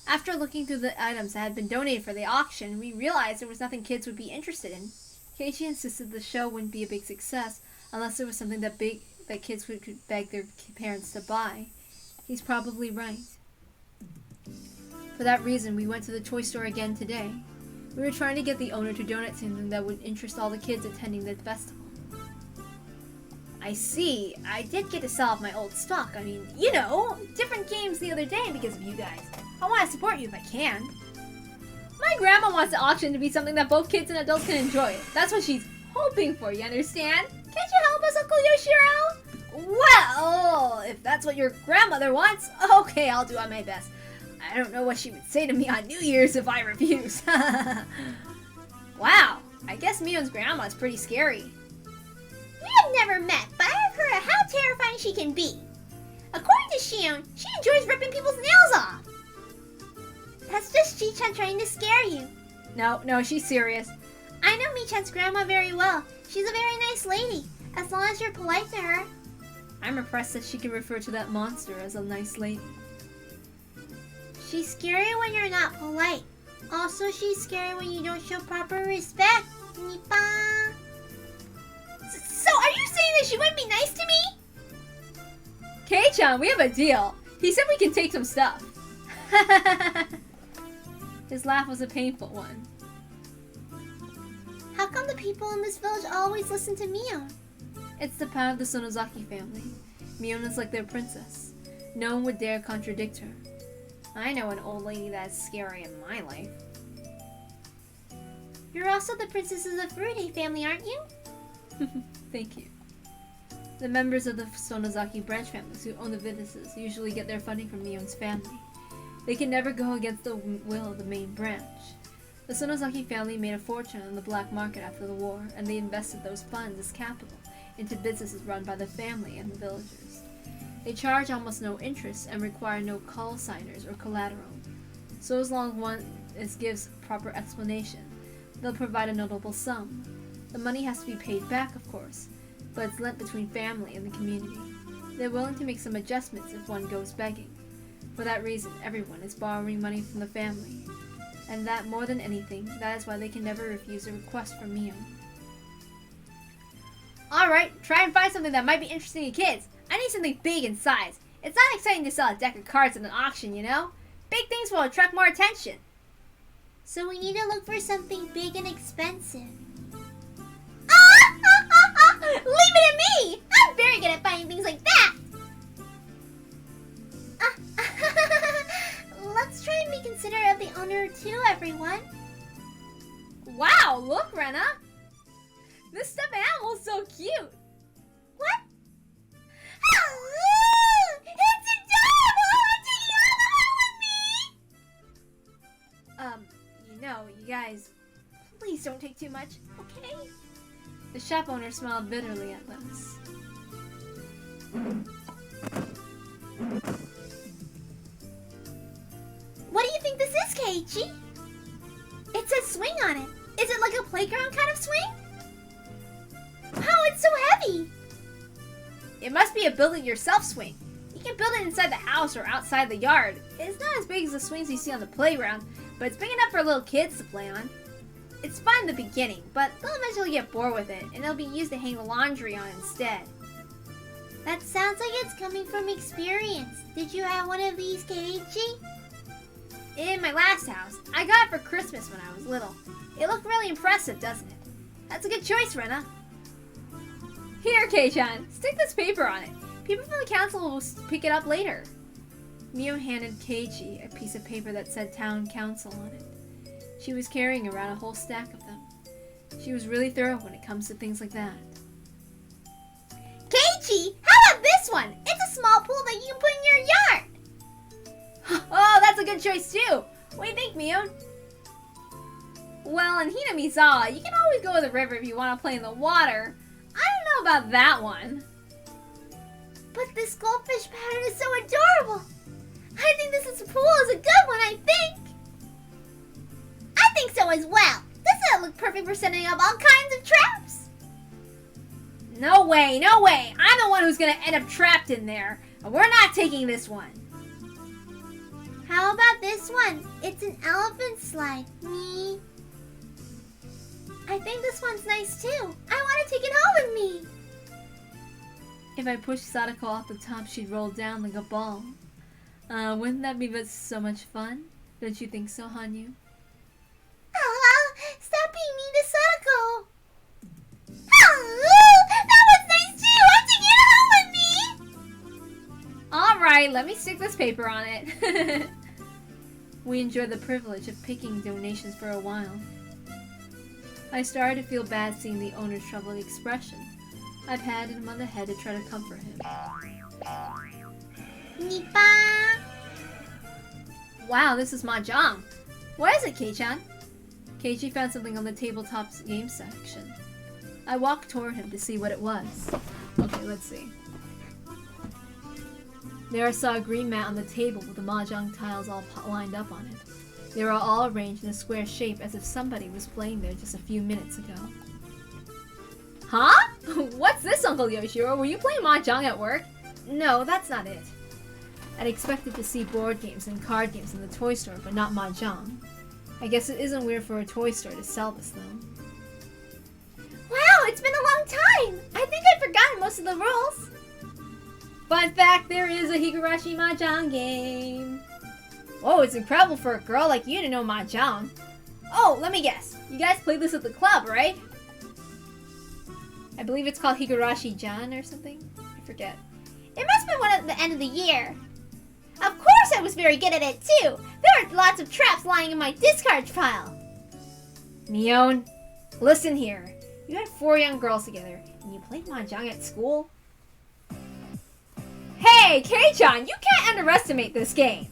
[SPEAKER 1] After looking through the items that had been donated for the auction, we realized there was nothing kids would be interested in. Keiichi insisted the show wouldn't be a big success unless there was something that kids could beg their parents to buy. He's probably right. For that reason, we went to the toy store again today. We were trying to get the owner to donate something that would interest all the kids attending the festival. I see. I did get to sell off my old stock. I mean, you know, different games the other day because of you guys. I want to support you if I can. My grandma wants the auction to be something that both kids and adults can enjoy. That's what she's hoping for, you understand? Can't you help us, Uncle Yoshiro? Well, if that's what your grandmother wants, okay, I'll do my best. I don't know what she would say to me on New Year's if I refuse. Wow, I guess Mion's grandma is pretty scary.
[SPEAKER 2] We have never met, but I've heard of how terrifying she can be. According to Shion, she enjoys ripping people's nails off. That's just Chi-chan trying to scare you.
[SPEAKER 1] No, she's serious.
[SPEAKER 2] I know Mi-chan's grandma very well. She's a very nice lady, as long as you're polite to her.
[SPEAKER 1] I'm impressed that she can refer to that monster as a nice lady.
[SPEAKER 2] She's scary when you're not polite. Also, she's scary when you don't show proper respect. Nipa. So, are you saying that she wouldn't be nice to me?
[SPEAKER 1] Kei-chan, we have a deal. He said we can take some stuff. His laugh was a painful one.
[SPEAKER 2] How come the people in this village always listen to Mion?
[SPEAKER 1] It's the power of the Sonozaki family. Mion is like their princess. No one would dare contradict her. I know an old lady that's scary in my life.
[SPEAKER 2] You're also the princess of the Furude family, aren't you?
[SPEAKER 1] Thank you. The members of the Sonozaki branch families who own the businesses usually get their funding from Mion's family. They can never go against the will of the main branch. The Sonozaki family made a fortune on the black market after the war, and they invested those funds as capital into businesses run by the family and the villagers. They charge almost no interest and require no call signers or collateral. So as long as one gives proper explanation, they'll provide a notable sum. The money has to be paid back, of course, but it's lent between family and the community. They're willing to make some adjustments if one goes begging. For that reason, everyone is borrowing money from the family. And that, more than anything, that is why they can never refuse a request from Mion. Alright, try and find something that might be interesting to kids. I need something big in size. It's not exciting to sell a deck of cards at an auction, you know? Big things will attract more attention.
[SPEAKER 2] So we need to look for something big and expensive. Leave it at me! I'm very good at finding things like that! Let's try and be considerate of the owner too, everyone.
[SPEAKER 1] Wow, look, Rena! This stuffed animal is so cute!
[SPEAKER 2] What? It's adorable! Take it all with me!
[SPEAKER 1] You know, you guys, please don't take too much, okay? The shop owner smiled bitterly at us.
[SPEAKER 2] What do you think this is, Keiichi? It says swing on it. Is it like a playground kind of swing? How, it's so heavy!
[SPEAKER 1] It must be a build-it-yourself swing. You can build it inside the house or outside the yard. It's not as big as the swings you see on the playground, but it's big enough for little kids to play on. It's fun in the beginning, but they'll eventually get bored with it, and it'll be used to hang the laundry on instead.
[SPEAKER 2] That sounds like it's coming from experience. Did you have one of these, Keiichi?
[SPEAKER 1] In my last house. I got it for Christmas when I was little. It looked really impressive, doesn't it? That's a good choice, Rena. Here, Kei-chan, stick this paper on it. People from the council will pick it up later. Mio handed Keiichi a piece of paper that said Town Council on it. She was carrying around a whole stack of them. She was really thorough when it comes to things like that.
[SPEAKER 2] Keiichi, how about this one? It's a small pool that you can put in your yard.
[SPEAKER 1] Oh, that's a good choice too. What do you think, Mio? Well, in Hinamizawa, you can always go to the river if you want to play in the water. I don't know about that one.
[SPEAKER 2] But this goldfish pattern is so adorable. I think this pool is a good one, I think. I think so as well. Doesn't it look perfect for setting up all kinds of traps?
[SPEAKER 1] No way, no way. I'm the one who's going to end up trapped in there. And we're not taking this one.
[SPEAKER 2] How about this one? It's an elephant slide. Me. I think this one's nice too. I want to take it home with me.
[SPEAKER 1] If I pushed Sadako off the top, she'd roll down like a ball. Wouldn't that be so much fun? Don't you think so, Hanyu?
[SPEAKER 2] Oh, stop being mean to Sadako. Oh, that was nice too. I'm taking it home with me.
[SPEAKER 1] Alright, let me stick this paper on it. We enjoyed the privilege of picking donations for a while. I started to feel bad seeing the owner's troubled expression. I patted him on the head to try to comfort him.
[SPEAKER 2] Nipa.
[SPEAKER 1] Wow, this is Mahjong. What is it, Kei-chan? Keiichi found something on the tabletop game section. I walked toward him to see what it was. Okay, let's see. There I saw a green mat on the table with the Mahjong tiles all lined up on it. They were all arranged in a square shape as if somebody was playing there just a few minutes ago. Huh? What's this, Uncle Yoshiro? Were you playing Mahjong at work? No, that's not it. I'd expected to see board games and card games in the toy store, but not Mahjong. I guess it isn't weird for a toy store to sell this, though.
[SPEAKER 2] Wow, it's been a long time. I think I've forgotten most of the rules.
[SPEAKER 1] Fun fact, there is a Higurashi Mahjong game. Whoa, it's incredible for a girl like you to know Mahjong. Oh, let me guess. You guys played this at the club, right? I believe it's called Higurashi-Jan or something. I forget.
[SPEAKER 2] It must have been one at the end of the year. Of course I was very good at it too. There were lots of traps lying in my discard pile.
[SPEAKER 1] Mion, listen here. You had 4 young girls together, and you played Mahjong at school? Hey, Kei-chan, you can't underestimate this game.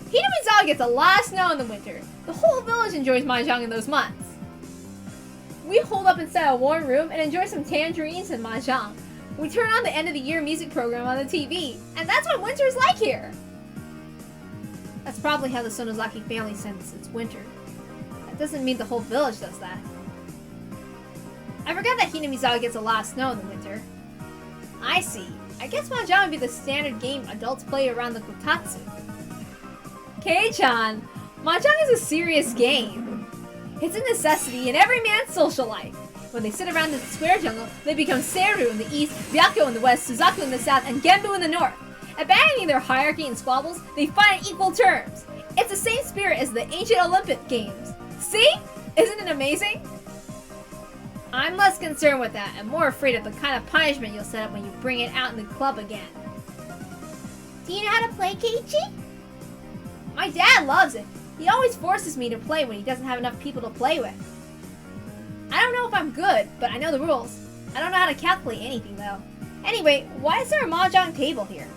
[SPEAKER 1] Hinamizawa gets a lot of snow in the winter. The whole village enjoys Mahjong in those months. We hold up inside a warm room and enjoy some tangerines and Mahjong. We turn on the end of the year music program on the TV, and that's what winter's like here. That's probably how the Sonozaki family senses its winter. That doesn't mean the whole village does that. I forgot that Hinamizawa gets a lot of snow in the winter. I see. I guess Mahjong would be the standard game adults play around the kotatsu. Kei-chan, Mahjong is a serious game. It's a necessity in every man's social life. When they sit around the square jungle, they become Seru in the east, Byakko in the west, Suzaku in the south, and Genbu in the north. Abandoning their hierarchy and squabbles, they fight on equal terms. It's the same spirit as the ancient Olympic Games. See? Isn't it amazing? I'm less concerned with that and more afraid of the kind of punishment you'll set up when you bring it out in the club again.
[SPEAKER 2] Do you know how to play, Keiichi?
[SPEAKER 1] My dad loves it. He always forces me to play when he doesn't have enough people to play with. I don't know if I'm good, but I know the rules. I don't know how to calculate anything, though. Anyway, why is there a Mahjong table here?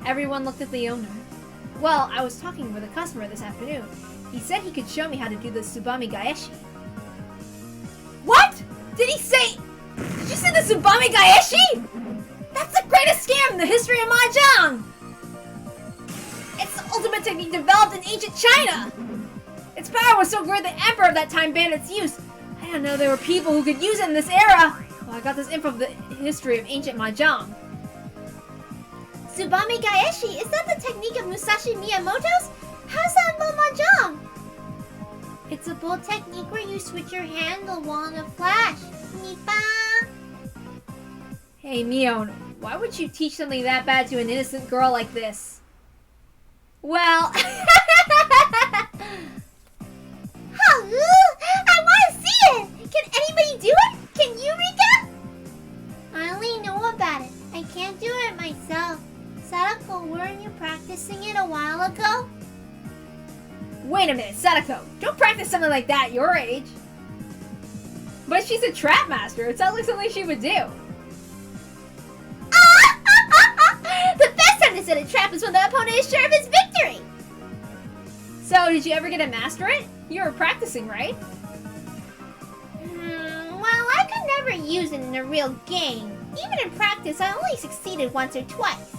[SPEAKER 1] Everyone looked at the owner. Well, I was talking with a customer this afternoon. He said he could show me how to do the TSUBAME GAESHI. What? Did he say... Did you say the TSUBAME GAESHI? That's the greatest scam in the history of Mahjong! It's the ultimate technique developed in ancient China! Its power was so great the emperor of that time banned its use. I didn't know there were people who could use it in this era. Well, I got this info from the history of ancient Mahjong.
[SPEAKER 2] TSUBAME GAESHI, is that the technique of Musashi Miyamoto's? How's that involve Mahjong? It's a bold technique where you switch your handle while in a flash. Nipa!
[SPEAKER 1] Hey, Mion, why would you teach something that bad to an innocent girl like this? Well...
[SPEAKER 2] I want to see it! Can anybody do it? Can you, Rika? I only know about it. I can't do it myself. Sadako, weren't you practicing it a while ago?
[SPEAKER 1] Wait a minute, Sadako. Don't practice something like that at your age. But she's a trap master. It sounds like something she would do.
[SPEAKER 2] The best time to set a trap is when the opponent is sure of his victory.
[SPEAKER 1] So, did you ever get to master it? You were practicing, right?
[SPEAKER 2] Well, I could never use it in a real game. Even in practice, I only succeeded once or twice.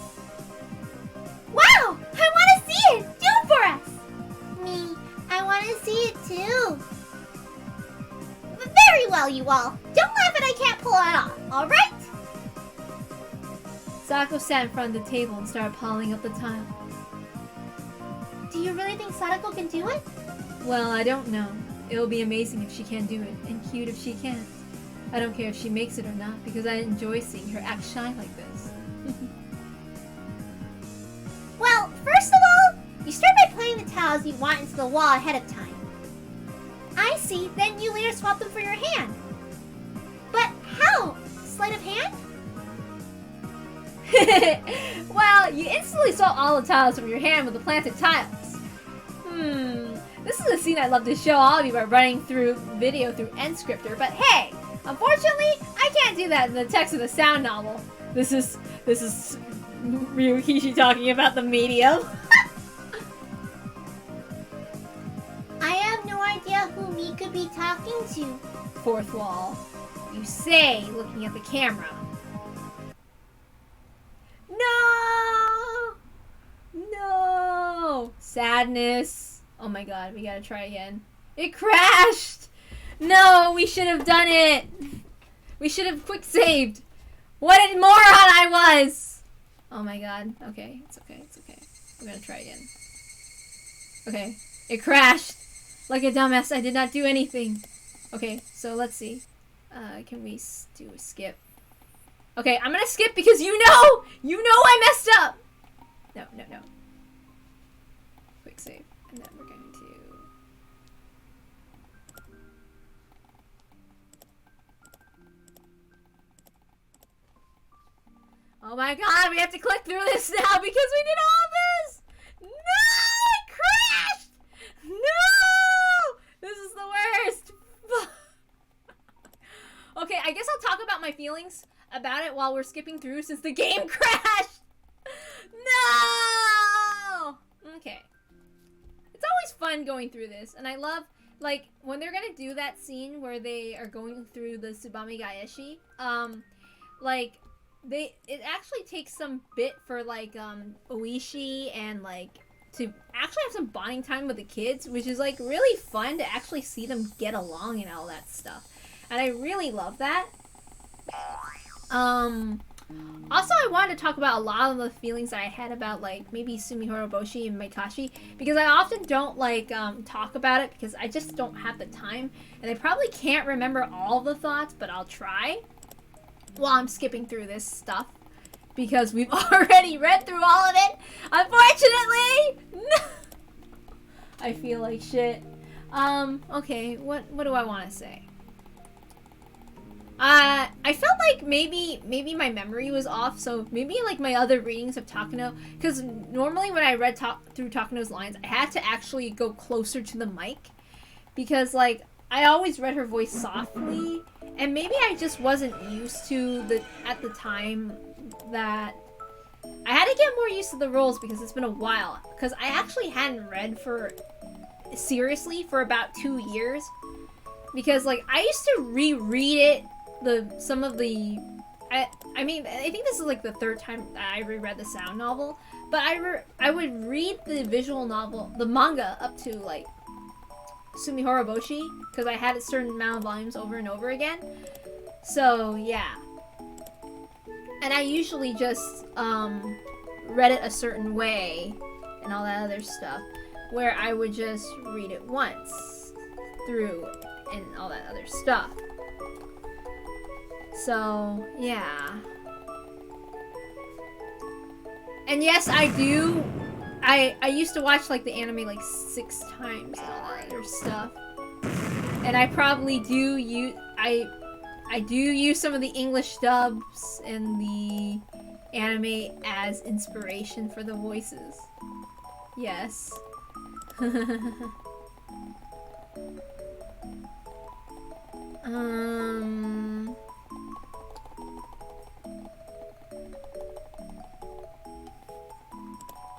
[SPEAKER 2] Wow! I want to see it! Do it for us! Me, I want to see it too. Very well, you all. Don't laugh at I can't pull it off, alright?
[SPEAKER 1] Sadako sat in front of the table and started piling up the tile.
[SPEAKER 2] Do you really think Sadako can do it?
[SPEAKER 1] Well, I don't know. It'll be amazing if she can do it, and cute if she can't. I don't care if she makes it or not, because I enjoy seeing her act shy like this.
[SPEAKER 2] You start by putting the tiles you want into the wall ahead of time. I see, then you later swap them for your hand. But how? Sleight of hand?
[SPEAKER 1] Well, you instantly swap all the tiles from your hand with the planted tiles. This is a scene I'd love to show all of you by running through video through Endscriptor, but hey, unfortunately, I can't do that in the text of the sound novel. This is Ryukishi talking about the medium.
[SPEAKER 2] I have no idea who me could be talking to.
[SPEAKER 1] Fourth wall. You say, looking at the camera. No! No! Sadness. Oh my god, we gotta try again. It crashed! No, we should have done it! We should have quick saved. What a moron I was! Oh my god. Okay, it's okay, it's okay. We're gonna try again. Okay, it crashed. Like a dumbass, I did not do anything. Okay, so let's see. Can we do a skip? Okay, I'm gonna skip because you know I messed up! No. Quick save. And then we're going to... Oh my god, we have to click through this now because we did all this! No! It crashed! No! This is the worst! Okay, I guess I'll talk about my feelings about it while we're skipping through since the game crashed! No! Okay. It's always fun going through this, and I love, like, when they're gonna do that scene where they are going through the TSUBAME GAESHI, like, it actually takes some bit for, like, Oishi and, like, to actually have some bonding time with the kids, which is, like, really fun to actually see them get along and all that stuff. And I really love that. Also, I wanted to talk about a lot of the feelings I had about, like, maybe Sumihoroboshi and Maikashi, because I often don't, like, talk about it because I just don't have the time, and I probably can't remember all the thoughts, but I'll try while I'm skipping through this stuff, because we've already read through all of it, unfortunately! I feel like shit. Okay, what do I want to say? I felt like maybe my memory was off, so maybe like my other readings of Takano, because normally when I read through Takano's lines, I had to actually go closer to the mic, because like I always read her voice softly, and maybe I just wasn't used to at the time that I had to get more used to the roles because it's been a while, because I actually hadn't read seriously for about 2 years, because like I used to reread it. I mean, I think this is like the third time that I reread the sound novel, but I would read the visual novel, the manga, up to like Sumihoroboshi, because I had a certain amount of volumes over and over again. So yeah, and I usually just read it a certain way and all that other stuff, where I would just read it once through and all that other stuff. So, yeah. And yes, I do. I used to watch like the anime like 6 times and all that other stuff. And I probably do use I do use some of the English dubs in the anime as inspiration for the voices. Yes.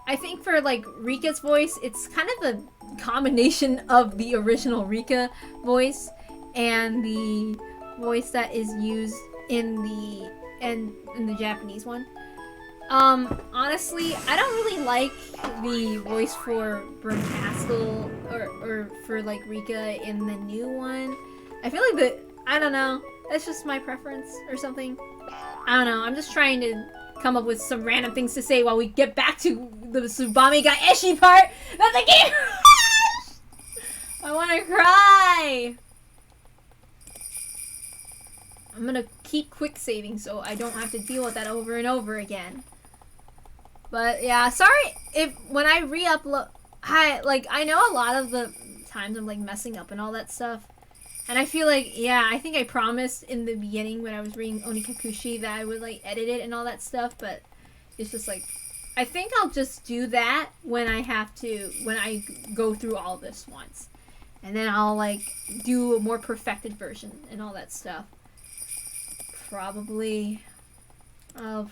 [SPEAKER 1] I think for like Rika's voice, it's kind of a combination of the original Rika voice and the voice that is used in the Japanese one. Honestly, I don't really like the voice for Bernaskel or for like Rika in the new one. I feel like I don't know, that's just my preference or something. I don't know, I'm just trying to come up with some random things to say while we get back to the TSUBAME GAESHI part that the game crashed! I wanna cry! I'm gonna keep quick saving so I don't have to deal with that over and over again. But yeah, sorry if when I re-upload, I know a lot of the times I'm like messing up and all that stuff. And I feel like, yeah, I think I promised in the beginning when I was reading Onikakushi that I would like edit it and all that stuff, but it's just like, I think I'll just do that when I go through all this once. And then I'll like do a more perfected version and all that stuff. I'll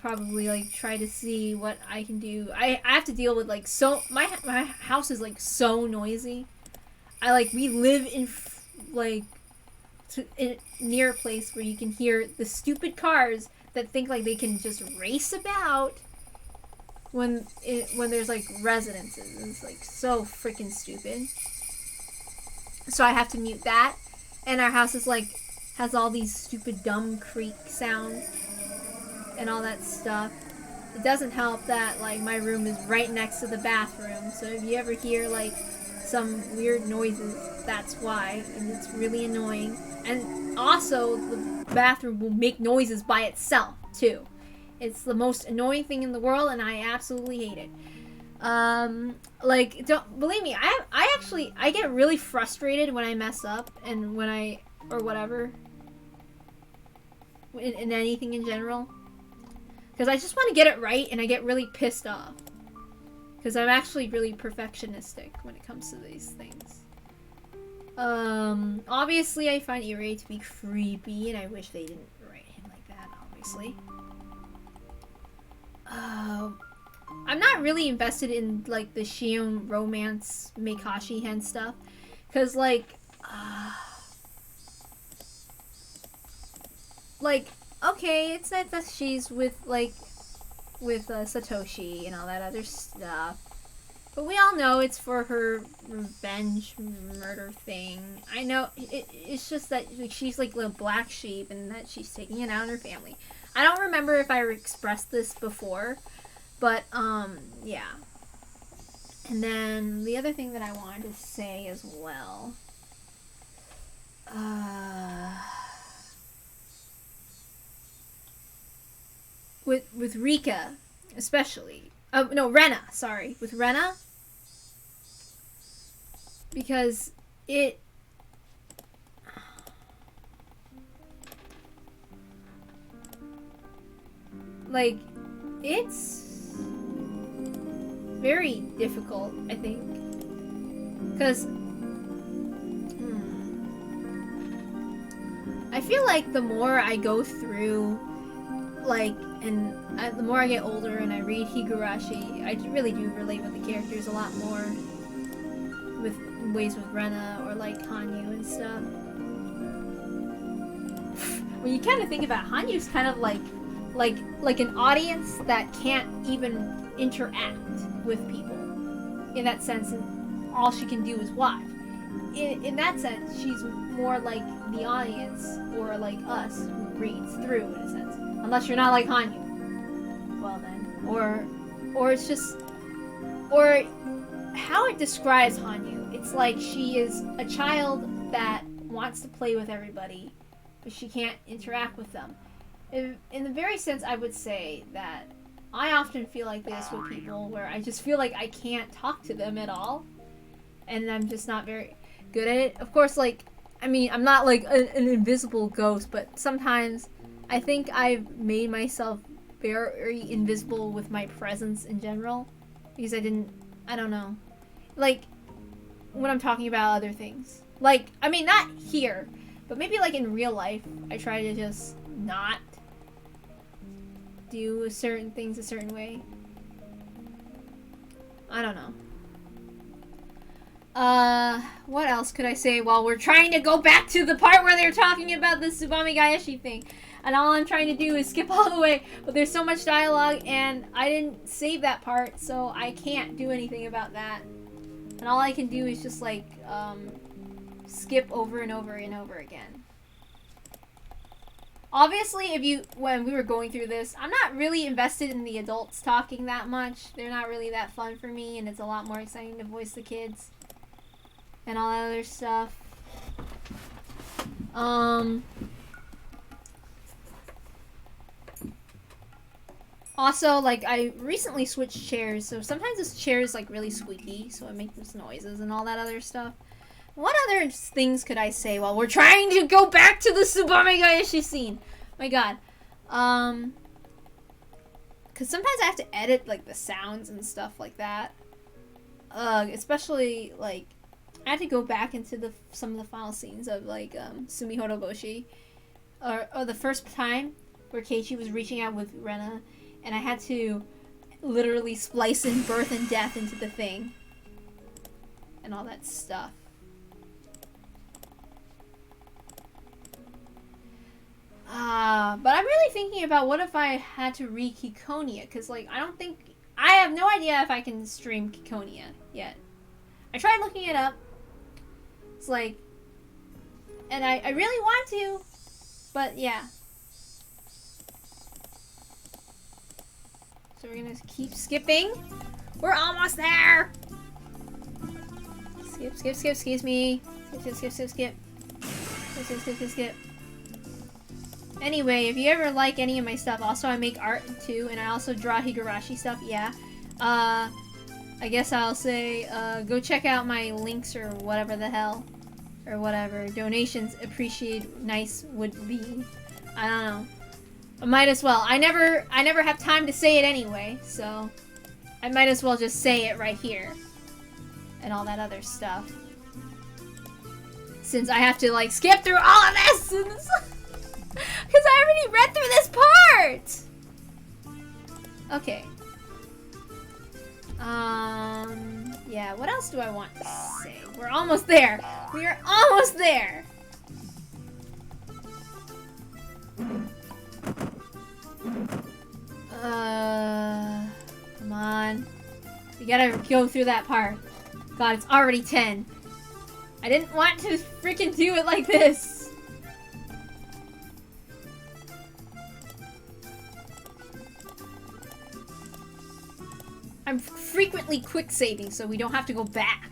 [SPEAKER 1] probably like try to see what I can do. I have to deal with like my house is like so noisy. We live in near a place where you can hear the stupid cars that think like they can just race about when there's like residences. It's like so freaking stupid. So I have to mute that, and our house is like has all these stupid dumb creak sounds and all that stuff. It doesn't help that like my room is right next to the bathroom, so if you ever hear like some weird noises, that's why, and it's really annoying. And also, the bathroom will make noises by itself too. It's the most annoying thing in the world, and I absolutely hate it. Don't believe me. I get really frustrated when I mess up and or whatever in anything in general, because I just want to get it right, and I get really pissed off because I'm actually really perfectionistic when it comes to these things. Obviously I find Irie to be creepy, and I wish they didn't write him like that, obviously. I'm not really invested in like the Shion romance Meikashi hen stuff, cause okay, it's nice that she's with Satoshi and all that other stuff, but we all know it's for her revenge murder thing. I know it's just that she's like the black sheep and that she's taking it out on her family. I don't remember if I expressed this before, but yeah. And then the other thing that I wanted to say as well, with Rika especially. No, Rena, sorry. With Rena, because it's very difficult, I think, because I feel like the more I go through, the more I get older and I read Higurashi, I really do relate with the characters a lot more, with ways with Rena or like Hanyu and stuff. When you kind of think about it, Hanyu's kind of like an audience that can't even interact with people in that sense, and all she can do is watch. In that sense, she's more like the audience, or like us, who reads through in a sense, unless you're not like Hanyu. Well then, or it's just, or how it describes Hanyu, it's like she is a child that wants to play with everybody, but she can't interact with them. In the very sense, I would say that I often feel like this with people, where I just feel like I can't talk to them at all, and I'm just not very good at it. Of course, I'm not like an invisible ghost, but sometimes I think I've made myself very invisible with my presence in general, because I don't know, when I'm talking about other things, not here, but maybe in real life, I try to just not do certain things a certain way. I don't know. What else could I say while we're trying to go back to the part where they're talking about the TSUBAME GAESHI thing? And all I'm trying to do is skip all the way, but there's so much dialogue, and I didn't save that part, so I can't do anything about that. And all I can do is just skip over and over and over again. Obviously, when we were going through this, I'm not really invested in the adults talking that much. They're not really that fun for me, and it's a lot more exciting to voice the kids and all that other stuff. Also, like, I recently switched chairs, so sometimes this chair is, like, really squeaky, so it makes noises and all that other stuff. What other things could I say while we're trying to go back to the TSUBAME GAESHI scene? My god. Because sometimes I have to edit, like, the sounds and stuff like that. Especially, like, I had to go back into some of the final scenes of, like, Sumihoro Goshi. Or the first time where Keiichi was reaching out with Rena, and I had to literally splice in birth and death into the thing. And all that stuff. But I'm really thinking about what if I had to read Kikonia, because, like, I have no idea if I can stream Kikonia yet. I tried looking it up. It's like, and I really want to, but yeah. So we're gonna keep skipping. We're almost there! Skip, skip, skip, excuse me. Skip, skip, skip, skip, skip. Skip, skip, skip, skip, skip. Anyway, if you ever like any of my stuff, also I make art too, and I also draw Higurashi stuff, yeah. I guess I'll say, go check out my links or whatever the hell. Or whatever. Donations appreciated nice would be. I don't know. I might as well. I never have time to say it anyway, so I might as well just say it right here. And all that other stuff. Since I have to, like, skip through all of this! Because I already read through this part! Okay. Yeah, what else do I want to say? We're almost there! We are almost there! Come on. We gotta go through that part. God, it's already 10. I didn't want to freaking do it like this! I'm frequently quick saving so we don't have to go back.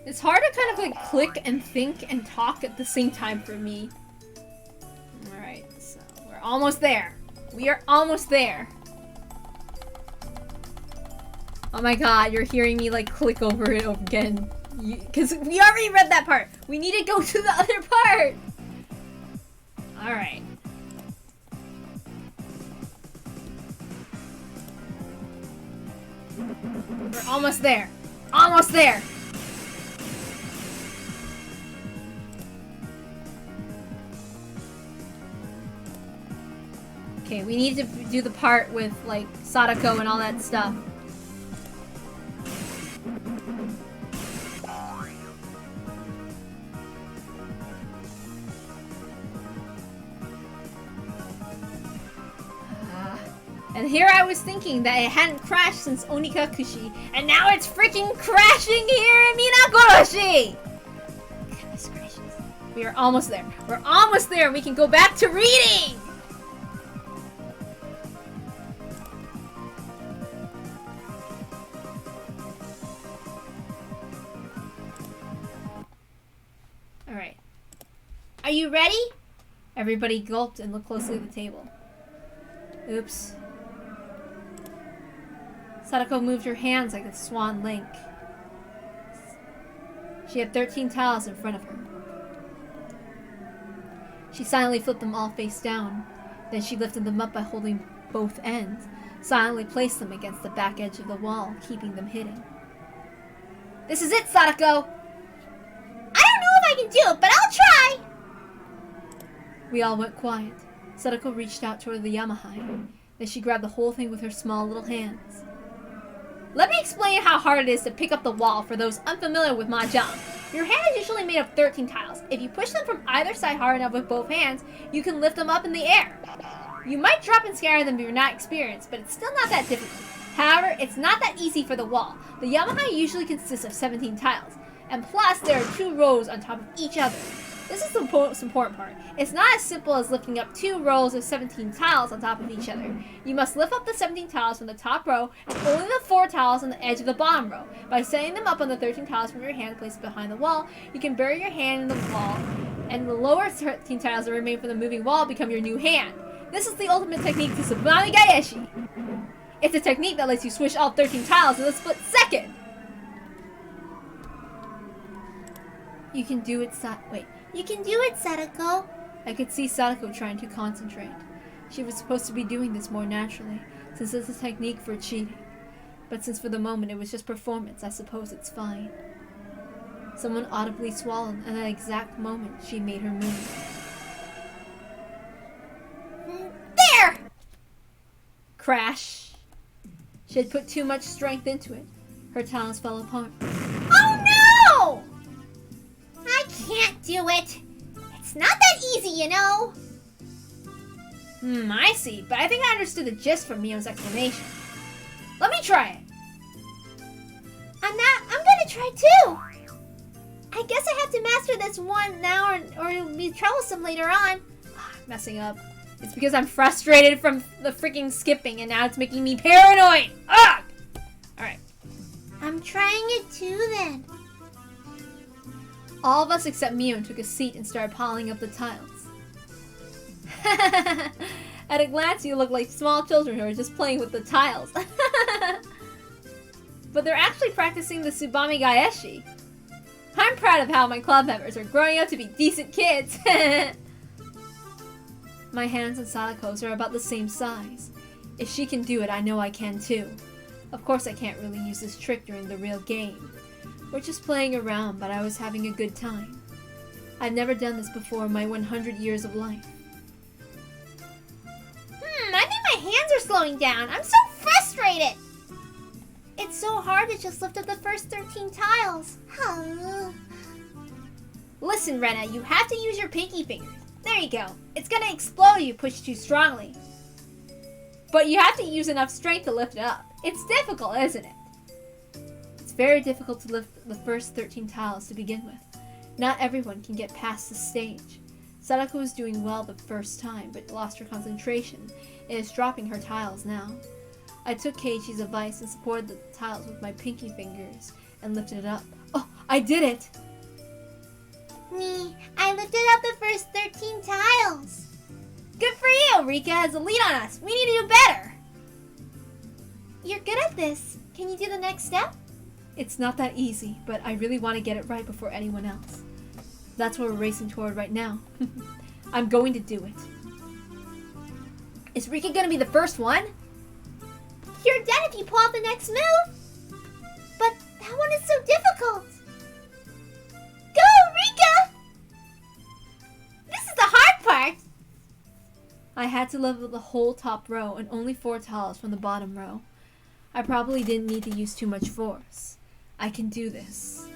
[SPEAKER 1] It's hard to kind of like click and think and talk at the same time for me. Alright, so we're almost there. We are almost there. Oh my god, you're hearing me like click over it again. Because we already read that part. We need to go to the other part. Alright. We're almost there. Almost there. Okay, we need to do the part with like Sadako and all that stuff. And here I was thinking that it hadn't crashed since Onikakushi, and now it's freaking crashing here in Minagoroshi! Goodness gracious. We are almost there. We're almost there. We can go back to reading! Alright. Are you ready? Everybody gulped and looked closely at the table. Oops. Sadako moved her hands like a swan link. She had 13 tiles in front of her. She silently flipped them all face down. Then she lifted them up by holding both ends, silently placed them against the back edge of the wall, keeping them hidden. This is it, Sadako!
[SPEAKER 2] I don't know if I can do it, but I'll try!
[SPEAKER 1] We all went quiet. Sadako reached out toward the Yamahai. Then she grabbed the whole thing with her small little hands. Let me explain how hard it is to pick up the wall for those unfamiliar with Mahjong. Your hand is usually made of 13 tiles. If you push them from either side hard enough with both hands, you can lift them up in the air. You might drop and scatter them if you're not experienced, but it's still not that difficult. However, it's not that easy for the wall. The Yamahai usually consists of 17 tiles, and plus there are 2 rows on top of each other. This is the most important part. It's not as simple as lifting up 2 rows of 17 tiles on top of each other. You must lift up the 17 tiles from the top row and only the 4 tiles on the edge of the bottom row. By setting them up on the 13 tiles from your hand placed behind the wall, you can bury your hand in the wall, and the lower 13 tiles that remain from the moving wall become your new hand. This is the ultimate technique to TSUBAME GAESHI. It's a technique that lets you swish all 13 tiles in a split second. You can do it,
[SPEAKER 2] You can do it, Sadako.
[SPEAKER 1] I could see Sadako trying to concentrate. She was supposed to be doing this more naturally, since it's a technique for cheating. But since for the moment it was just performance, I suppose it's fine. Someone audibly swallowed, and at the exact moment she made her move.
[SPEAKER 2] There!
[SPEAKER 1] Crash! She had put too much strength into it. Her tiles fell apart.
[SPEAKER 2] Oh no! I can't do it. It's not that easy, you know.
[SPEAKER 1] I see, but I think I understood the gist from Mio's explanation. Let me try it.
[SPEAKER 2] I'm gonna try too. I guess I have to master this one now or it'll be troublesome later on.
[SPEAKER 1] Messing up. It's because I'm frustrated from the freaking skipping and now it's making me paranoid. Ugh! Alright.
[SPEAKER 2] I'm trying it too then.
[SPEAKER 1] All of us except Mio took a seat and started piling up the tiles. At a glance, you look like small children who are just playing with the tiles. But they're actually practicing the TSUBAME GAESHI. I'm proud of how my club members are growing up to be decent kids. My hands and Sadako's are about the same size. If she can do it, I know I can too. Of course I can't really use this trick during the real game. We're just playing around, but I was having a good time. I've never done this before in my 100 years of life.
[SPEAKER 2] I think my hands are slowing down. I'm so frustrated. It's so hard to just lift up the first 13 tiles.
[SPEAKER 1] Listen, Rena, you have to use your pinky fingers. There you go. It's gonna explode if you push too strongly. But you have to use enough strength to lift it up. It's difficult, isn't it? It's very difficult to lift the first 13 tiles to begin with. Not everyone can get past this stage. Sadako was doing well the first time, but lost her concentration and is dropping her tiles now. I took Keiichi's advice and supported the tiles with my pinky fingers and lifted it up. Oh, I did it!
[SPEAKER 2] I lifted up the first 13 tiles.
[SPEAKER 1] Good for you! Rika has a lead on us. We need to do better.
[SPEAKER 2] You're good at this. Can you do the next step?
[SPEAKER 1] It's not that easy, but I really want to get it right before anyone else. That's what we're racing toward right now. I'm going to do it. Is Rika going to be the first one?
[SPEAKER 2] You're dead if you pull off the next move. But that one is so difficult. Go, Rika! This is the hard part.
[SPEAKER 1] I had to level the whole top row and only 4 tiles from the bottom row. I probably didn't need to use too much force. I can do this.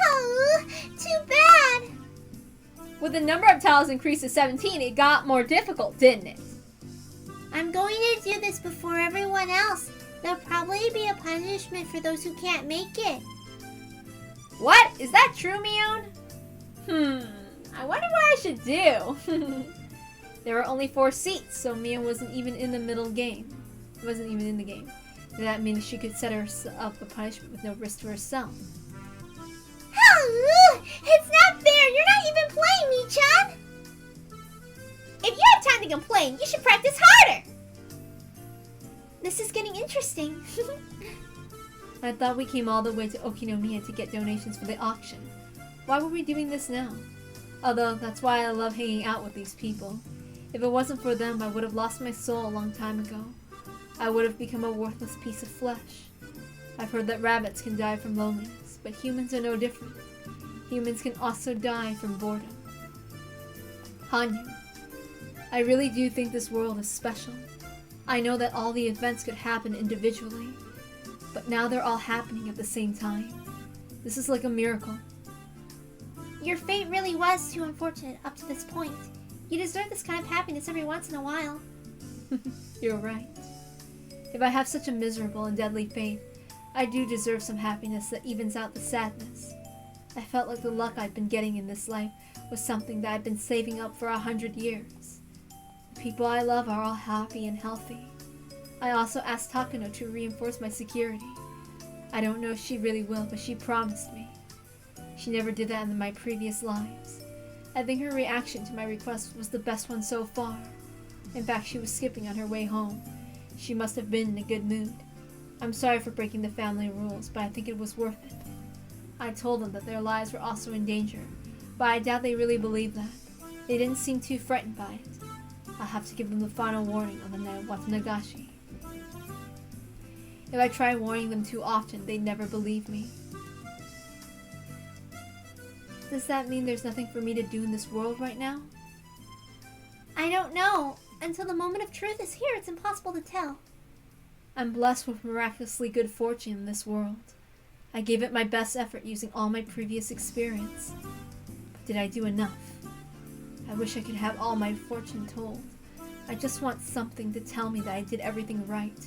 [SPEAKER 2] Oh, too bad.
[SPEAKER 1] With the number of tiles increased to 17, it got more difficult, didn't it?
[SPEAKER 2] I'm going to do this before everyone else. There'll probably be a punishment for those who can't make it.
[SPEAKER 1] What? Is that true, Mion? I wonder what I should do. There were only 4 seats, so Mion wasn't even in the middle game. Wasn't even in the game. That means she could set up a punishment with no risk to herself.
[SPEAKER 2] It's not fair! You're not even playing, Mi-chan! If you have time to complain, you should practice harder! This is getting interesting.
[SPEAKER 1] I thought we came all the way to Okinomiya to get donations for the auction. Why were we doing this now? Although, that's why I love hanging out with these people. If it wasn't for them, I would have lost my soul a long time ago. I would have become a worthless piece of flesh. I've heard that rabbits can die from loneliness, but humans are no different. Humans can also die from boredom. Hanyu, I really do think this world is special. I know that all the events could happen individually, but now they're all happening at the same time. This is like a miracle.
[SPEAKER 2] Your fate really was too unfortunate up to this point. You deserve this kind of happiness every once in a while.
[SPEAKER 1] You're right. If I have such a miserable and deadly fate, I do deserve some happiness that evens out the sadness. I felt like the luck I'd been getting in this life was something that I'd been saving up for 100 years. The people I love are all happy and healthy. I also asked Takano to reinforce my security. I don't know if she really will, but she promised me. She never did that in my previous lives. I think her reaction to my request was the best one so far. In fact, she was skipping on her way home. She must have been in a good mood. I'm sorry for breaking the family rules, but I think it was worth it. I told them that their lives were also in danger, but I doubt they really believed that. They didn't seem too frightened by it. I'll have to give them the final warning on the night of Watanagashi. If I try warning them too often, they'd never believe me. Does that mean there's nothing for me to do in this world right now?
[SPEAKER 2] I don't know. Until the moment of truth is here, it's impossible to tell.
[SPEAKER 1] I'm blessed with miraculously good fortune in this world. I gave it my best effort using all my previous experience. But did I do enough? I wish I could have all my fortune told. I just want something to tell me that I did everything right.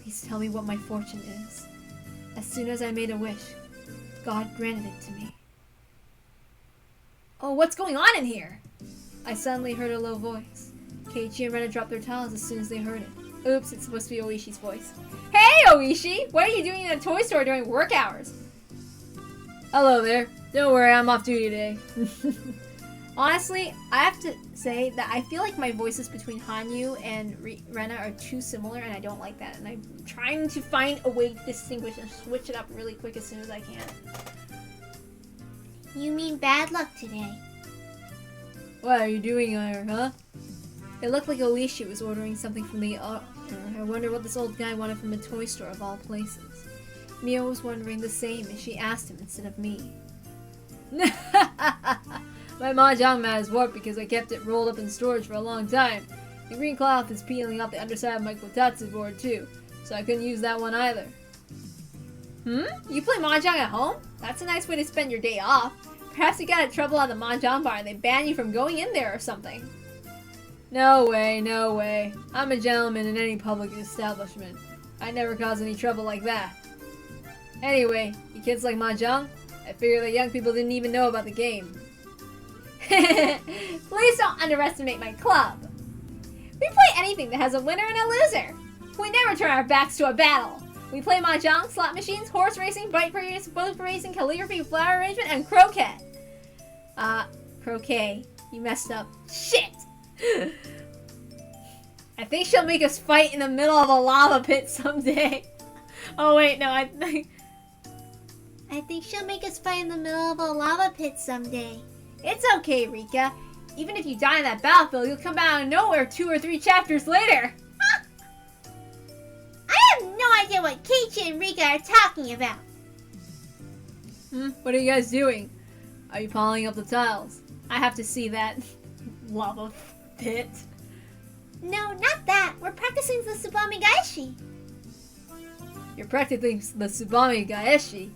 [SPEAKER 1] Please tell me what my fortune is. As soon as I made a wish, God granted it to me. Oh, what's going on in here? I suddenly heard a low voice. Keiichi and Rena dropped their towels as soon as they heard it. Oops, it's supposed to be Oishi's voice. Hey, Oishi! What are you doing in a toy store during work hours? Hello there. Don't worry, I'm off duty today. Honestly, I have to say that I feel like my voices between Hanyu and Rena are too similar, and I don't like that. And I'm trying to find a way to distinguish and switch it up really quick as soon as I can.
[SPEAKER 2] You mean bad luck today?
[SPEAKER 1] What are you doing here, huh? It looked like Oishi was ordering something from the I wonder what this old guy wanted from a toy store of all places. Mio was wondering the same, and she asked him instead of me. My mahjong mat is warped because I kept it rolled up in storage for a long time. The green cloth is peeling off the underside of my kotatsu board too, so I couldn't use that one either. You play mahjong at home? That's a nice way to spend your day off. Perhaps you got in trouble at the mahjong bar and they banned you from going in there or something. No way, no way. I'm a gentleman in any public establishment. I never cause any trouble like that. Anyway, you kids like mahjong? I figure that young people didn't even know about the game. Please don't underestimate my club. We play anything that has a winner and a loser. We never turn our backs to a battle. We play mahjong, slot machines, horse racing, bike racing, boat racing, calligraphy, flower arrangement, and croquet. Croquet. You messed up. Shit! I think she'll make us fight in the middle of a lava pit someday. Oh wait, no, I think
[SPEAKER 2] she'll make us fight in the middle of a lava pit someday.
[SPEAKER 1] It's okay, Rika. Even if you die in that battlefield, you'll come out of nowhere 2 or 3 chapters later.
[SPEAKER 2] I have no idea what Keiichi and Rika are talking about.
[SPEAKER 1] What are you guys doing? Are you piling up the tiles? I have to see that lava pit.
[SPEAKER 2] No, not that. We're practicing the TSUBAME GAESHI.
[SPEAKER 1] You're practicing the TSUBAME GAESHI.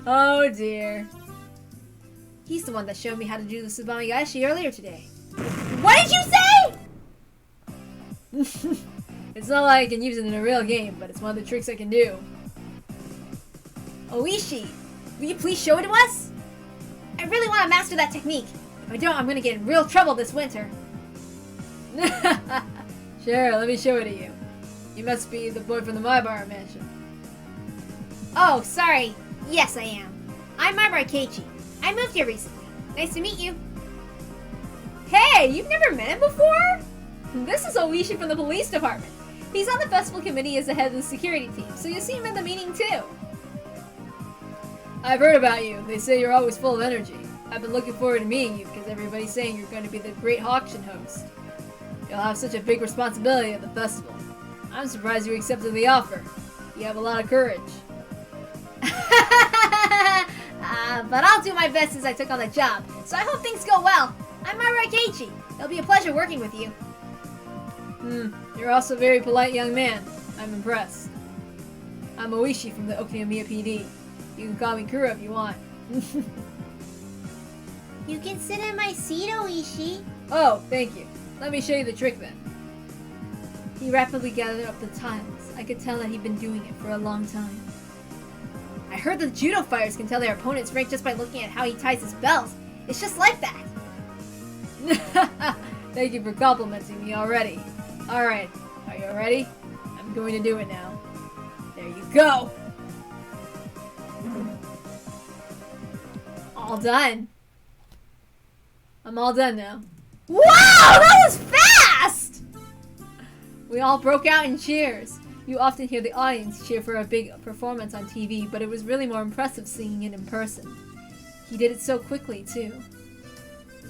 [SPEAKER 1] Oh dear. He's the one that showed me how to do the TSUBAME GAESHI earlier today.
[SPEAKER 2] What did you say?
[SPEAKER 1] It's not like I can use it in a real game, but it's one of the tricks I can do. Oishi, will you please show it to us? I really want to master that technique. If I don't, I'm going to get in real trouble this winter. Sure, let me show it to you. You must be the boy from the Maibara mansion.
[SPEAKER 2] Oh, sorry. Yes, I am. I'm Maibara Keiichi. I moved here recently. Nice to meet you.
[SPEAKER 1] Hey, you've never met him before? This is Oishi from the police department. He's on the festival committee as the head of the security team, so you'll see him in the meeting too. I've heard about you. They say you're always full of energy. I've been looking forward to meeting you because everybody's saying you're going to be the great auction host. You'll have such a big responsibility at the festival. I'm surprised you accepted the offer. You have a lot of courage.
[SPEAKER 2] But I'll do my best since I took on the job, so I hope things go well. I'm Maibara Keiichi. It'll be a pleasure working with you.
[SPEAKER 1] You're also a very polite young man. I'm impressed. I'm Oishi from the Okinomiya PD. You can call me Kuro if you want.
[SPEAKER 2] You can sit in my seat, Oishi.
[SPEAKER 1] Oh, thank you. Let me show you the trick then. He rapidly gathered up the tiles. I could tell that he'd been doing it for a long time. I heard the judo fighters can tell their opponent's rank just by looking at how he ties his belts. It's just like that. Thank you for complimenting me already. Alright, are you ready? I'm going to do it now. There you go! All done. I'm all done now. Wow, that was fast! We all broke out in cheers. You often hear the audience cheer for a big performance on TV, but it was really more impressive seeing it in person. He did it so quickly, too.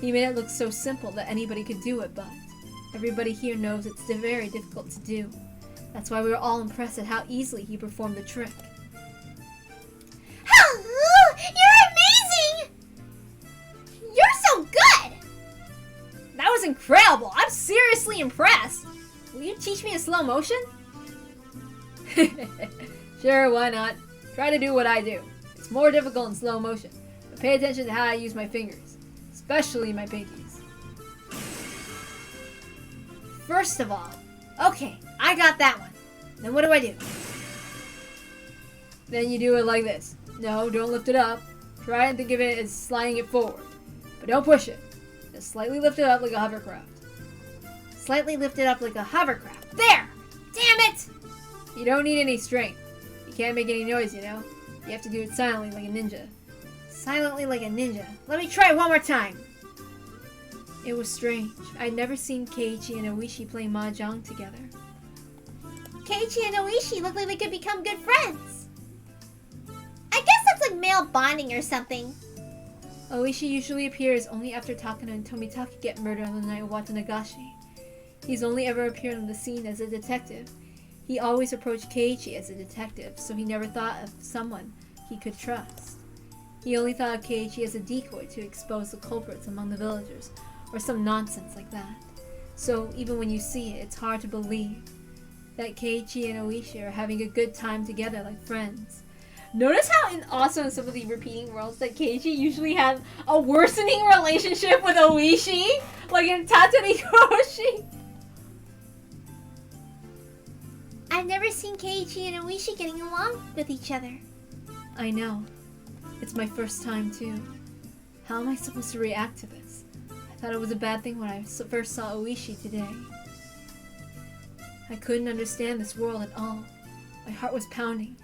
[SPEAKER 1] He made it look so simple that anybody could do it, but everybody here knows it's very difficult to do. That's why we were all impressed at how easily he performed the trick.
[SPEAKER 2] You're amazing! You're so good!
[SPEAKER 1] That was incredible! I'm seriously impressed! Will you teach me in slow motion? Sure, why not? Try to do what I do. It's more difficult in slow motion, but pay attention to how I use my fingers, especially my pinkies. First of all, okay, I got that one. Then what do? Then you do it like this. No, don't lift it up. Try and think of it as sliding it forward, but don't push it. Just slightly lift it up like a hovercraft. Slightly lift it up like a hovercraft. There! Damn it! You don't need any strength. You can't make any noise, you know? You have to do it silently like a ninja. Silently like a ninja. Let me try one more time. It was strange. I'd never seen Keiichi and Oishi play mahjong together.
[SPEAKER 2] Keiichi and Oishi look like they could become good friends. I guess that's like male bonding or something.
[SPEAKER 1] Oishi usually appears only after Takano and Tomitake get murdered on the night of Watanagashi. He's only ever appeared on the scene as a detective. He always approached Keiichi as a detective, so he never thought of someone he could trust. He only thought of Keiichi as a decoy to expose the culprits among the villagers, or some nonsense like that. So even when you see it, it's hard to believe that Keiichi and Oishi are having a good time together like friends. Notice how also in some of the repeating worlds that Keiichi usually has a worsening relationship with Oishi? Like in Tatarikoshi?
[SPEAKER 2] I've never seen Keiichi and Oishi getting along with each other.
[SPEAKER 1] I know. It's my first time too. How am I supposed to react to this? I thought it was a bad thing when I first saw Oishi today. I couldn't understand this world at all. My heart was pounding.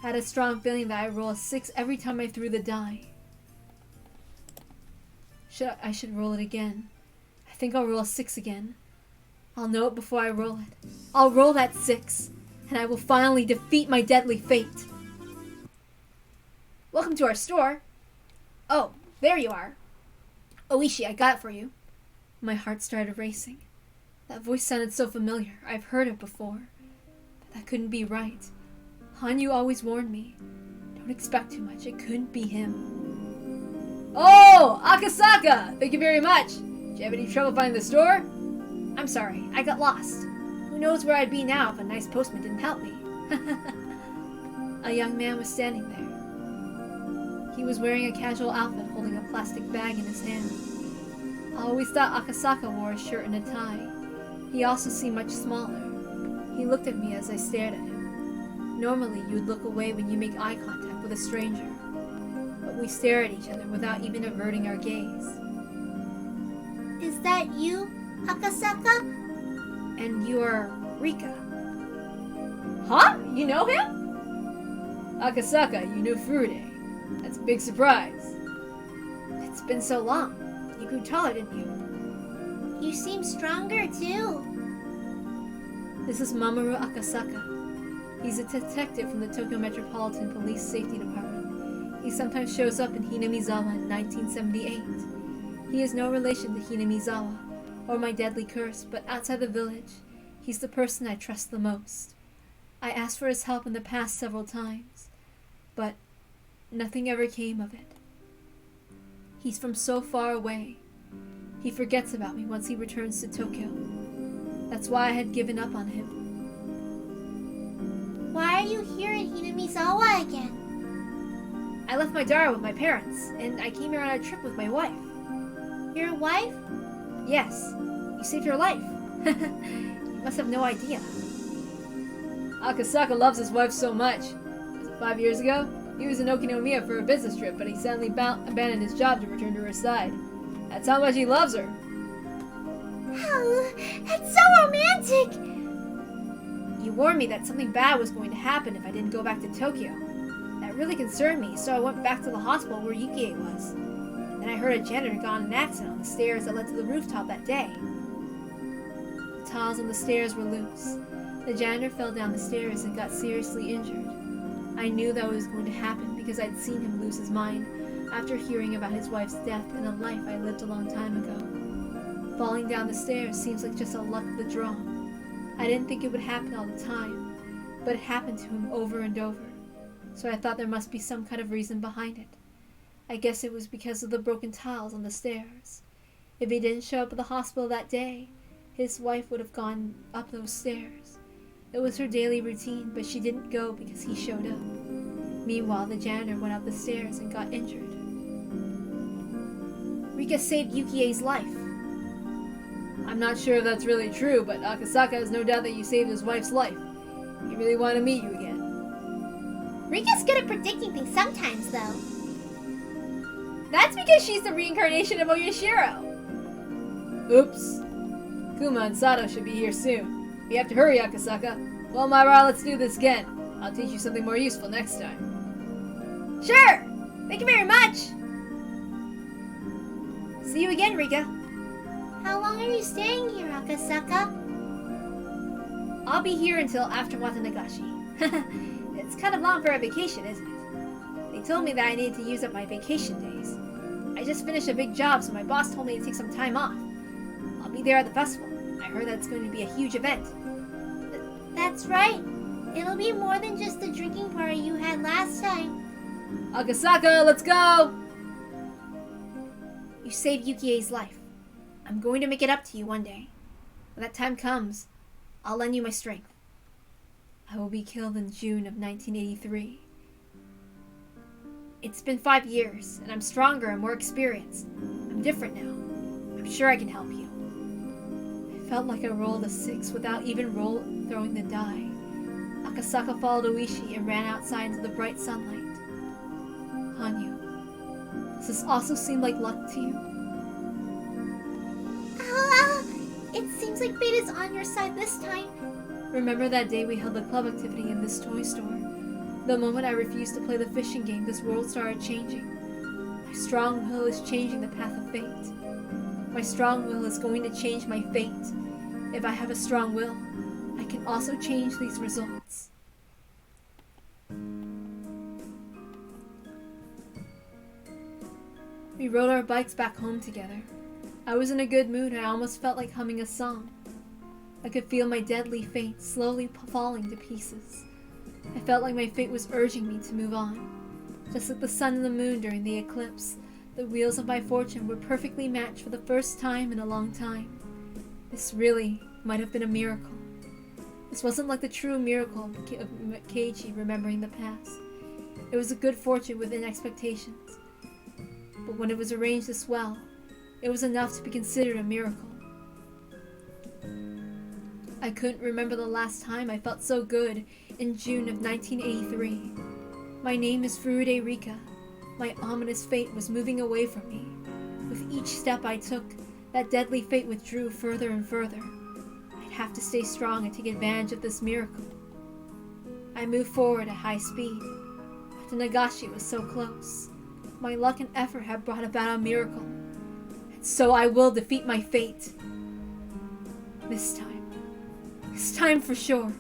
[SPEAKER 1] I had a strong feeling that I'd roll a 6 every time I threw the die. I should roll it again. I think I'll roll a 6 again. I'll know it before I roll it. I'll roll that 6, and I will finally defeat my deadly fate. Welcome to our store. Oh, there you are. Oishi, I got it for you. My heart started racing. That voice sounded so familiar. I've heard it before. But that couldn't be right. Hanyu always warned me. Don't expect too much. It couldn't be him. Oh, Akasaka! Thank you very much. Did you have any trouble finding the store? I'm sorry. I got lost. Who knows where I'd be now if a nice postman didn't help me. A young man was standing there. He was wearing a casual outfit holding a plastic bag in his hand. I always thought Akasaka wore a shirt and a tie. He also seemed much smaller. He looked at me as I stared at him. Normally, you would look away when you make eye contact with a stranger. But we stare at each other without even averting our gaze.
[SPEAKER 2] Is that you, Akasaka?
[SPEAKER 1] And you are Rika. Huh? You know him? Akasaka, you knew Furude. That's a big surprise. It's been so long. You grew taller, didn't you?
[SPEAKER 2] You seem stronger, too.
[SPEAKER 1] This is Mamoru Akasaka. He's a detective from the Tokyo Metropolitan Police Safety Department. He sometimes shows up in Hinamizawa in 1978. He is no relation to Hinamizawa, or my deadly curse, but outside the village, he's the person I trust the most. I asked for his help in the past several times, but nothing ever came of it. He's from so far away. He forgets about me once he returns to Tokyo. That's why I had given up on him.
[SPEAKER 2] Why are you here in Hinamizawa again?
[SPEAKER 1] I left my daughter with my parents, and I came here on a trip with my wife.
[SPEAKER 2] Your wife?
[SPEAKER 1] Yes, you saved her life. You must have no idea. Akasaka loves his wife so much. Was it 5 years ago? He was in Okinomiya for a business trip, but he suddenly abandoned his job to return to her side. That's how much he loves her.
[SPEAKER 2] Oh, that's so romantic!
[SPEAKER 1] You warned me that something bad was going to happen if I didn't go back to Tokyo. That really concerned me, so I went back to the hospital where Yukie was. Then I heard a janitor got in an accident on the stairs that led to the rooftop that day. The tiles on the stairs were loose. The janitor fell down the stairs and got seriously injured. I knew that was going to happen because I'd seen him lose his mind after hearing about his wife's death in a life I lived a long time ago. Falling down the stairs seems like just a luck of the draw. I didn't think it would happen all the time, but it happened to him over and over, so I thought there must be some kind of reason behind it. I guess it was because of the broken tiles on the stairs. If he didn't show up at the hospital that day, his wife would have gone up those stairs. It was her daily routine, but she didn't go because he showed up. Meanwhile, the janitor went up the stairs and got injured. Rika saved Yukie's life. I'm not sure if that's really true, but Akasaka has no doubt that you saved his wife's life. He really wanted to meet you again.
[SPEAKER 2] Rika's good at predicting things sometimes, though.
[SPEAKER 1] That's because she's the reincarnation of Oyashiro. Oops. Kuma and Sato should be here soon. We have to hurry, Akasaka. Well, Myra, let's do this again. I'll teach you something more useful next time. Sure! Thank you very much! See you again, Rika.
[SPEAKER 2] How long are you staying here, Akasaka?
[SPEAKER 1] I'll be here until after Watanagashi. It's kind of long for a vacation, isn't it? They told me that I needed to use up my vacation days. I just finished a big job, so my boss told me to take some time off. I'll be there at the festival. I heard that it's going to be a huge event.
[SPEAKER 2] That's right. It'll be more than just the drinking party you had last time.
[SPEAKER 1] Akasaka, let's go! You saved Yukie's life. I'm going to make it up to you one day. When that time comes, I'll lend you my strength. I will be killed in June of 1983. It's been 5 years, and I'm stronger and more experienced. I'm different now. I'm sure I can help you. I felt like I rolled a 6 without even throwing the die. Akasaka followed Oishi and ran outside into the bright sunlight. Hanyu, does this also seem like luck to you?
[SPEAKER 2] It seems like fate is on your side this time.
[SPEAKER 1] Remember that day we held the club activity in this toy store? The moment I refused to play the fishing game, this world started changing. My strong will is changing the path of fate. My strong will is going to change my fate. If I have a strong will, I can also change these results. We rode our bikes back home together. I was in a good mood and I almost felt like humming a song. I could feel my deadly fate slowly falling to pieces. I felt like my fate was urging me to move on. Just like the sun and the moon during the eclipse, the wheels of my fortune were perfectly matched for the first time in a long time. This really might have been a miracle. This wasn't like the true miracle of Keiichi remembering the past. It was a good fortune within expectations. But when it was arranged this well, it was enough to be considered a miracle. I couldn't remember the last time I felt so good in June of 1983. My name is Furude Rika. My ominous fate was moving away from me. With each step I took, that deadly fate withdrew further and further. I'd have to stay strong and take advantage of this miracle. I moved forward at high speed. But Nagashi was so close. My luck and effort had brought about a miracle. And so I will defeat my fate. This time for sure.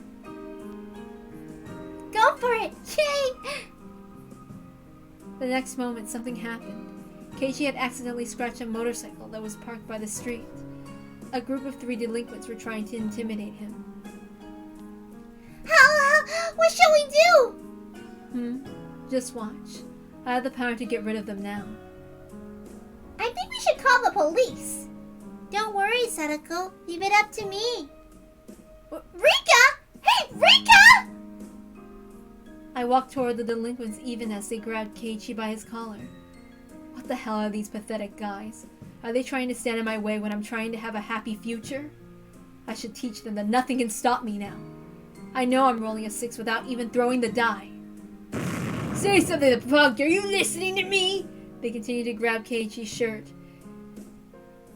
[SPEAKER 2] Go for it! Yay!
[SPEAKER 1] The next moment, something happened. Keiichi had accidentally scratched a motorcycle that was parked by the street. A group of 3 delinquents were trying to intimidate him.
[SPEAKER 2] What shall we do?
[SPEAKER 1] Just watch. I have the power to get rid of them now.
[SPEAKER 2] I think we should call the police. Don't worry, Sadako. Leave it up to me. Rika! Hey, Rika!
[SPEAKER 1] I walked toward the delinquents even as they grabbed Keiichi by his collar. What the hell are these pathetic guys? Are they trying to stand in my way when I'm trying to have a happy future? I should teach them that nothing can stop me now. I know I'm rolling a 6 without even throwing the die. Say something to Punk. Are you listening to me? They continued to grab Keiichi's shirt.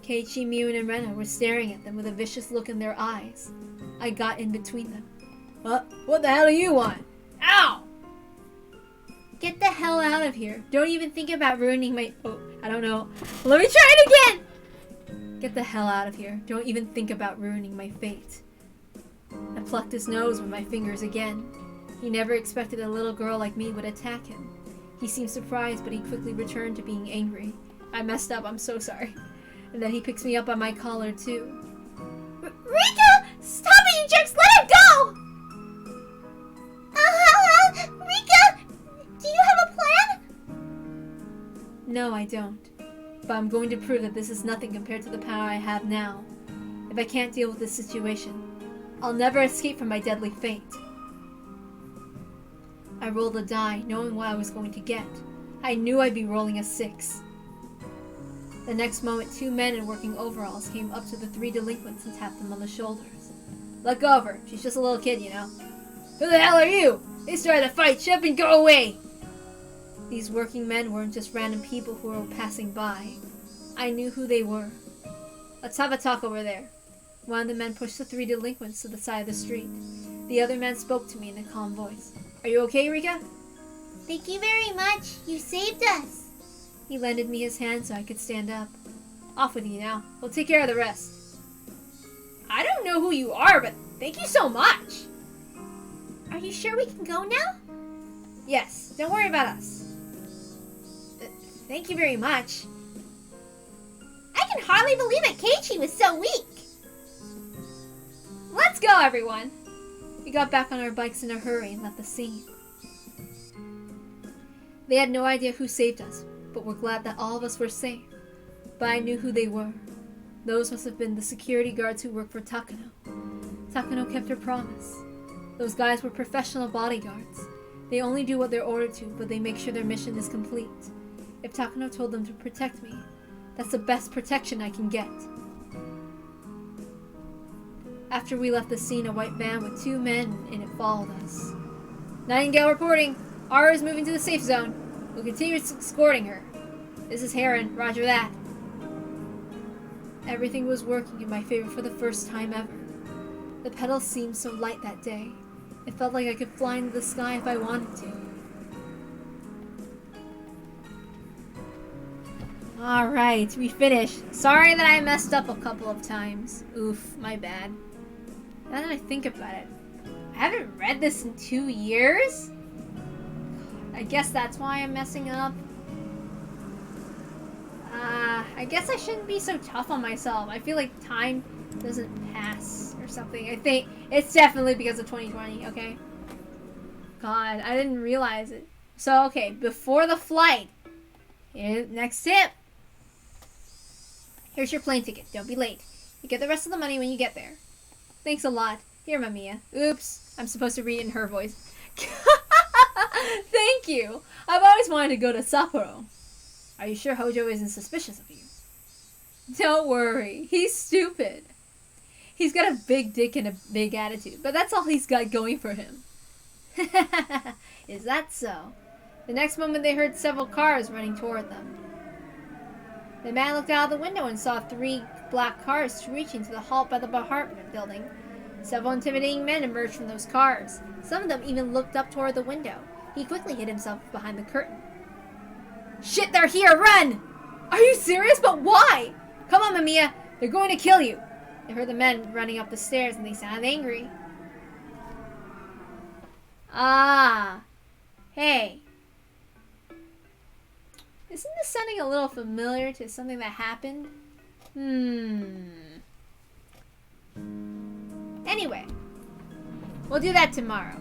[SPEAKER 1] Keiichi, Miyun, and Rena were staring at them with a vicious look in their eyes. I got in between them. What the hell do you want? Ow! Get the hell out of here. Don't even think about ruining my... Oh, I don't know. Let me try it again! Get the hell out of here. Don't even think about ruining my fate. I plucked his nose with my fingers again. He never expected a little girl like me would attack him. He seemed surprised, but he quickly returned to being angry. I messed up, I'm so sorry. And then he picks me up by my collar, too.
[SPEAKER 2] Rika! Stop it, you jerks! Let him go! Rika! Do you have a plan?
[SPEAKER 1] No, I don't. But I'm going to prove that this is nothing compared to the power I have now. If I can't deal with this situation, I'll never escape from my deadly fate. I rolled a die, knowing what I was going to get. I knew I'd be rolling a 6. The next moment, 2 men in working overalls came up to the 3 delinquents and tapped them on the shoulders. Let go of her. She's just a little kid, you know. Who the hell are you? They started a fight. Shut up and go away. These working men weren't just random people who were passing by. I knew who they were. Let's have a talk over there. One of the men pushed the 3 delinquents to the side of the street. The other man spoke to me in a calm voice. Are you okay, Rika?
[SPEAKER 2] Thank you very much. You saved us.
[SPEAKER 1] He lended me his hand so I could stand up. Off with you now. We'll take care of the rest. I don't know who you are, but thank you so much.
[SPEAKER 2] Are you sure we can go now?
[SPEAKER 1] Yes, don't worry about us. Thank you very much.
[SPEAKER 2] I can hardly believe that Keiichi was so weak.
[SPEAKER 1] Let's go, everyone. We got back on our bikes in a hurry and left the scene. They had no idea who saved us, but were glad that all of us were safe. But I knew who they were. Those must have been the security guards who worked for Takano. Takano kept her promise. Those guys were professional bodyguards. They only do what they're ordered to, but they make sure their mission is complete. If Takano told them to protect me, that's the best protection I can get. After we left the scene, a white van with 2 men in it followed us. Nightingale reporting. Aura is moving to the safe zone. We'll continue escorting her. This is Heron. Roger that. Everything was working in my favor for the first time ever. The petals seemed so light that day. It felt like I could fly into the sky if I wanted to. Alright, we finished. Sorry that I messed up a couple of times. Oof, my bad. Now that I think about it, I haven't read this in 2 years? I guess that's why I'm messing up. I guess I shouldn't be so tough on myself. I feel like time doesn't pass or something. I think it's definitely because of 2020, okay? God, I didn't realize it. So, okay, before the flight, next tip. Here's your plane ticket. Don't be late. You get the rest of the money when you get there. Thanks a lot. Here, Mamiya. Oops. I'm supposed to read it in her voice. Thank you. I've always wanted to go to Sapporo. Are you sure Hojo isn't suspicious of you? Don't worry. He's stupid. He's got a big dick and a big attitude, but that's all he's got going for him. Is that so? The next moment they heard several cars running toward them. The man looked out of the window and saw 3 black cars screeching to the halt by the apartment building. Several intimidating men emerged from those cars. Some of them even looked up toward the window. He quickly hid himself behind the curtain. Shit, they're here! Run! Are you serious? But why? Come on, Mamiya. They're going to kill you. They heard the men running up the stairs and they sounded angry. Ah. Hey. Isn't this sounding a little familiar to something that happened? Anyway. We'll do that tomorrow.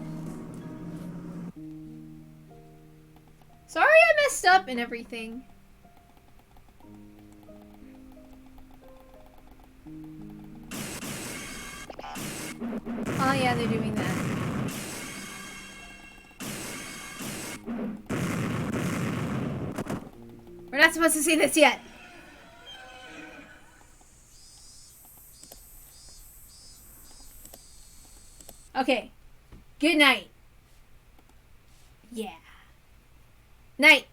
[SPEAKER 1] Sorry I messed up and everything. Oh yeah, they're doing that. We're not supposed to see this yet. Okay. Good night. Yeah. Night!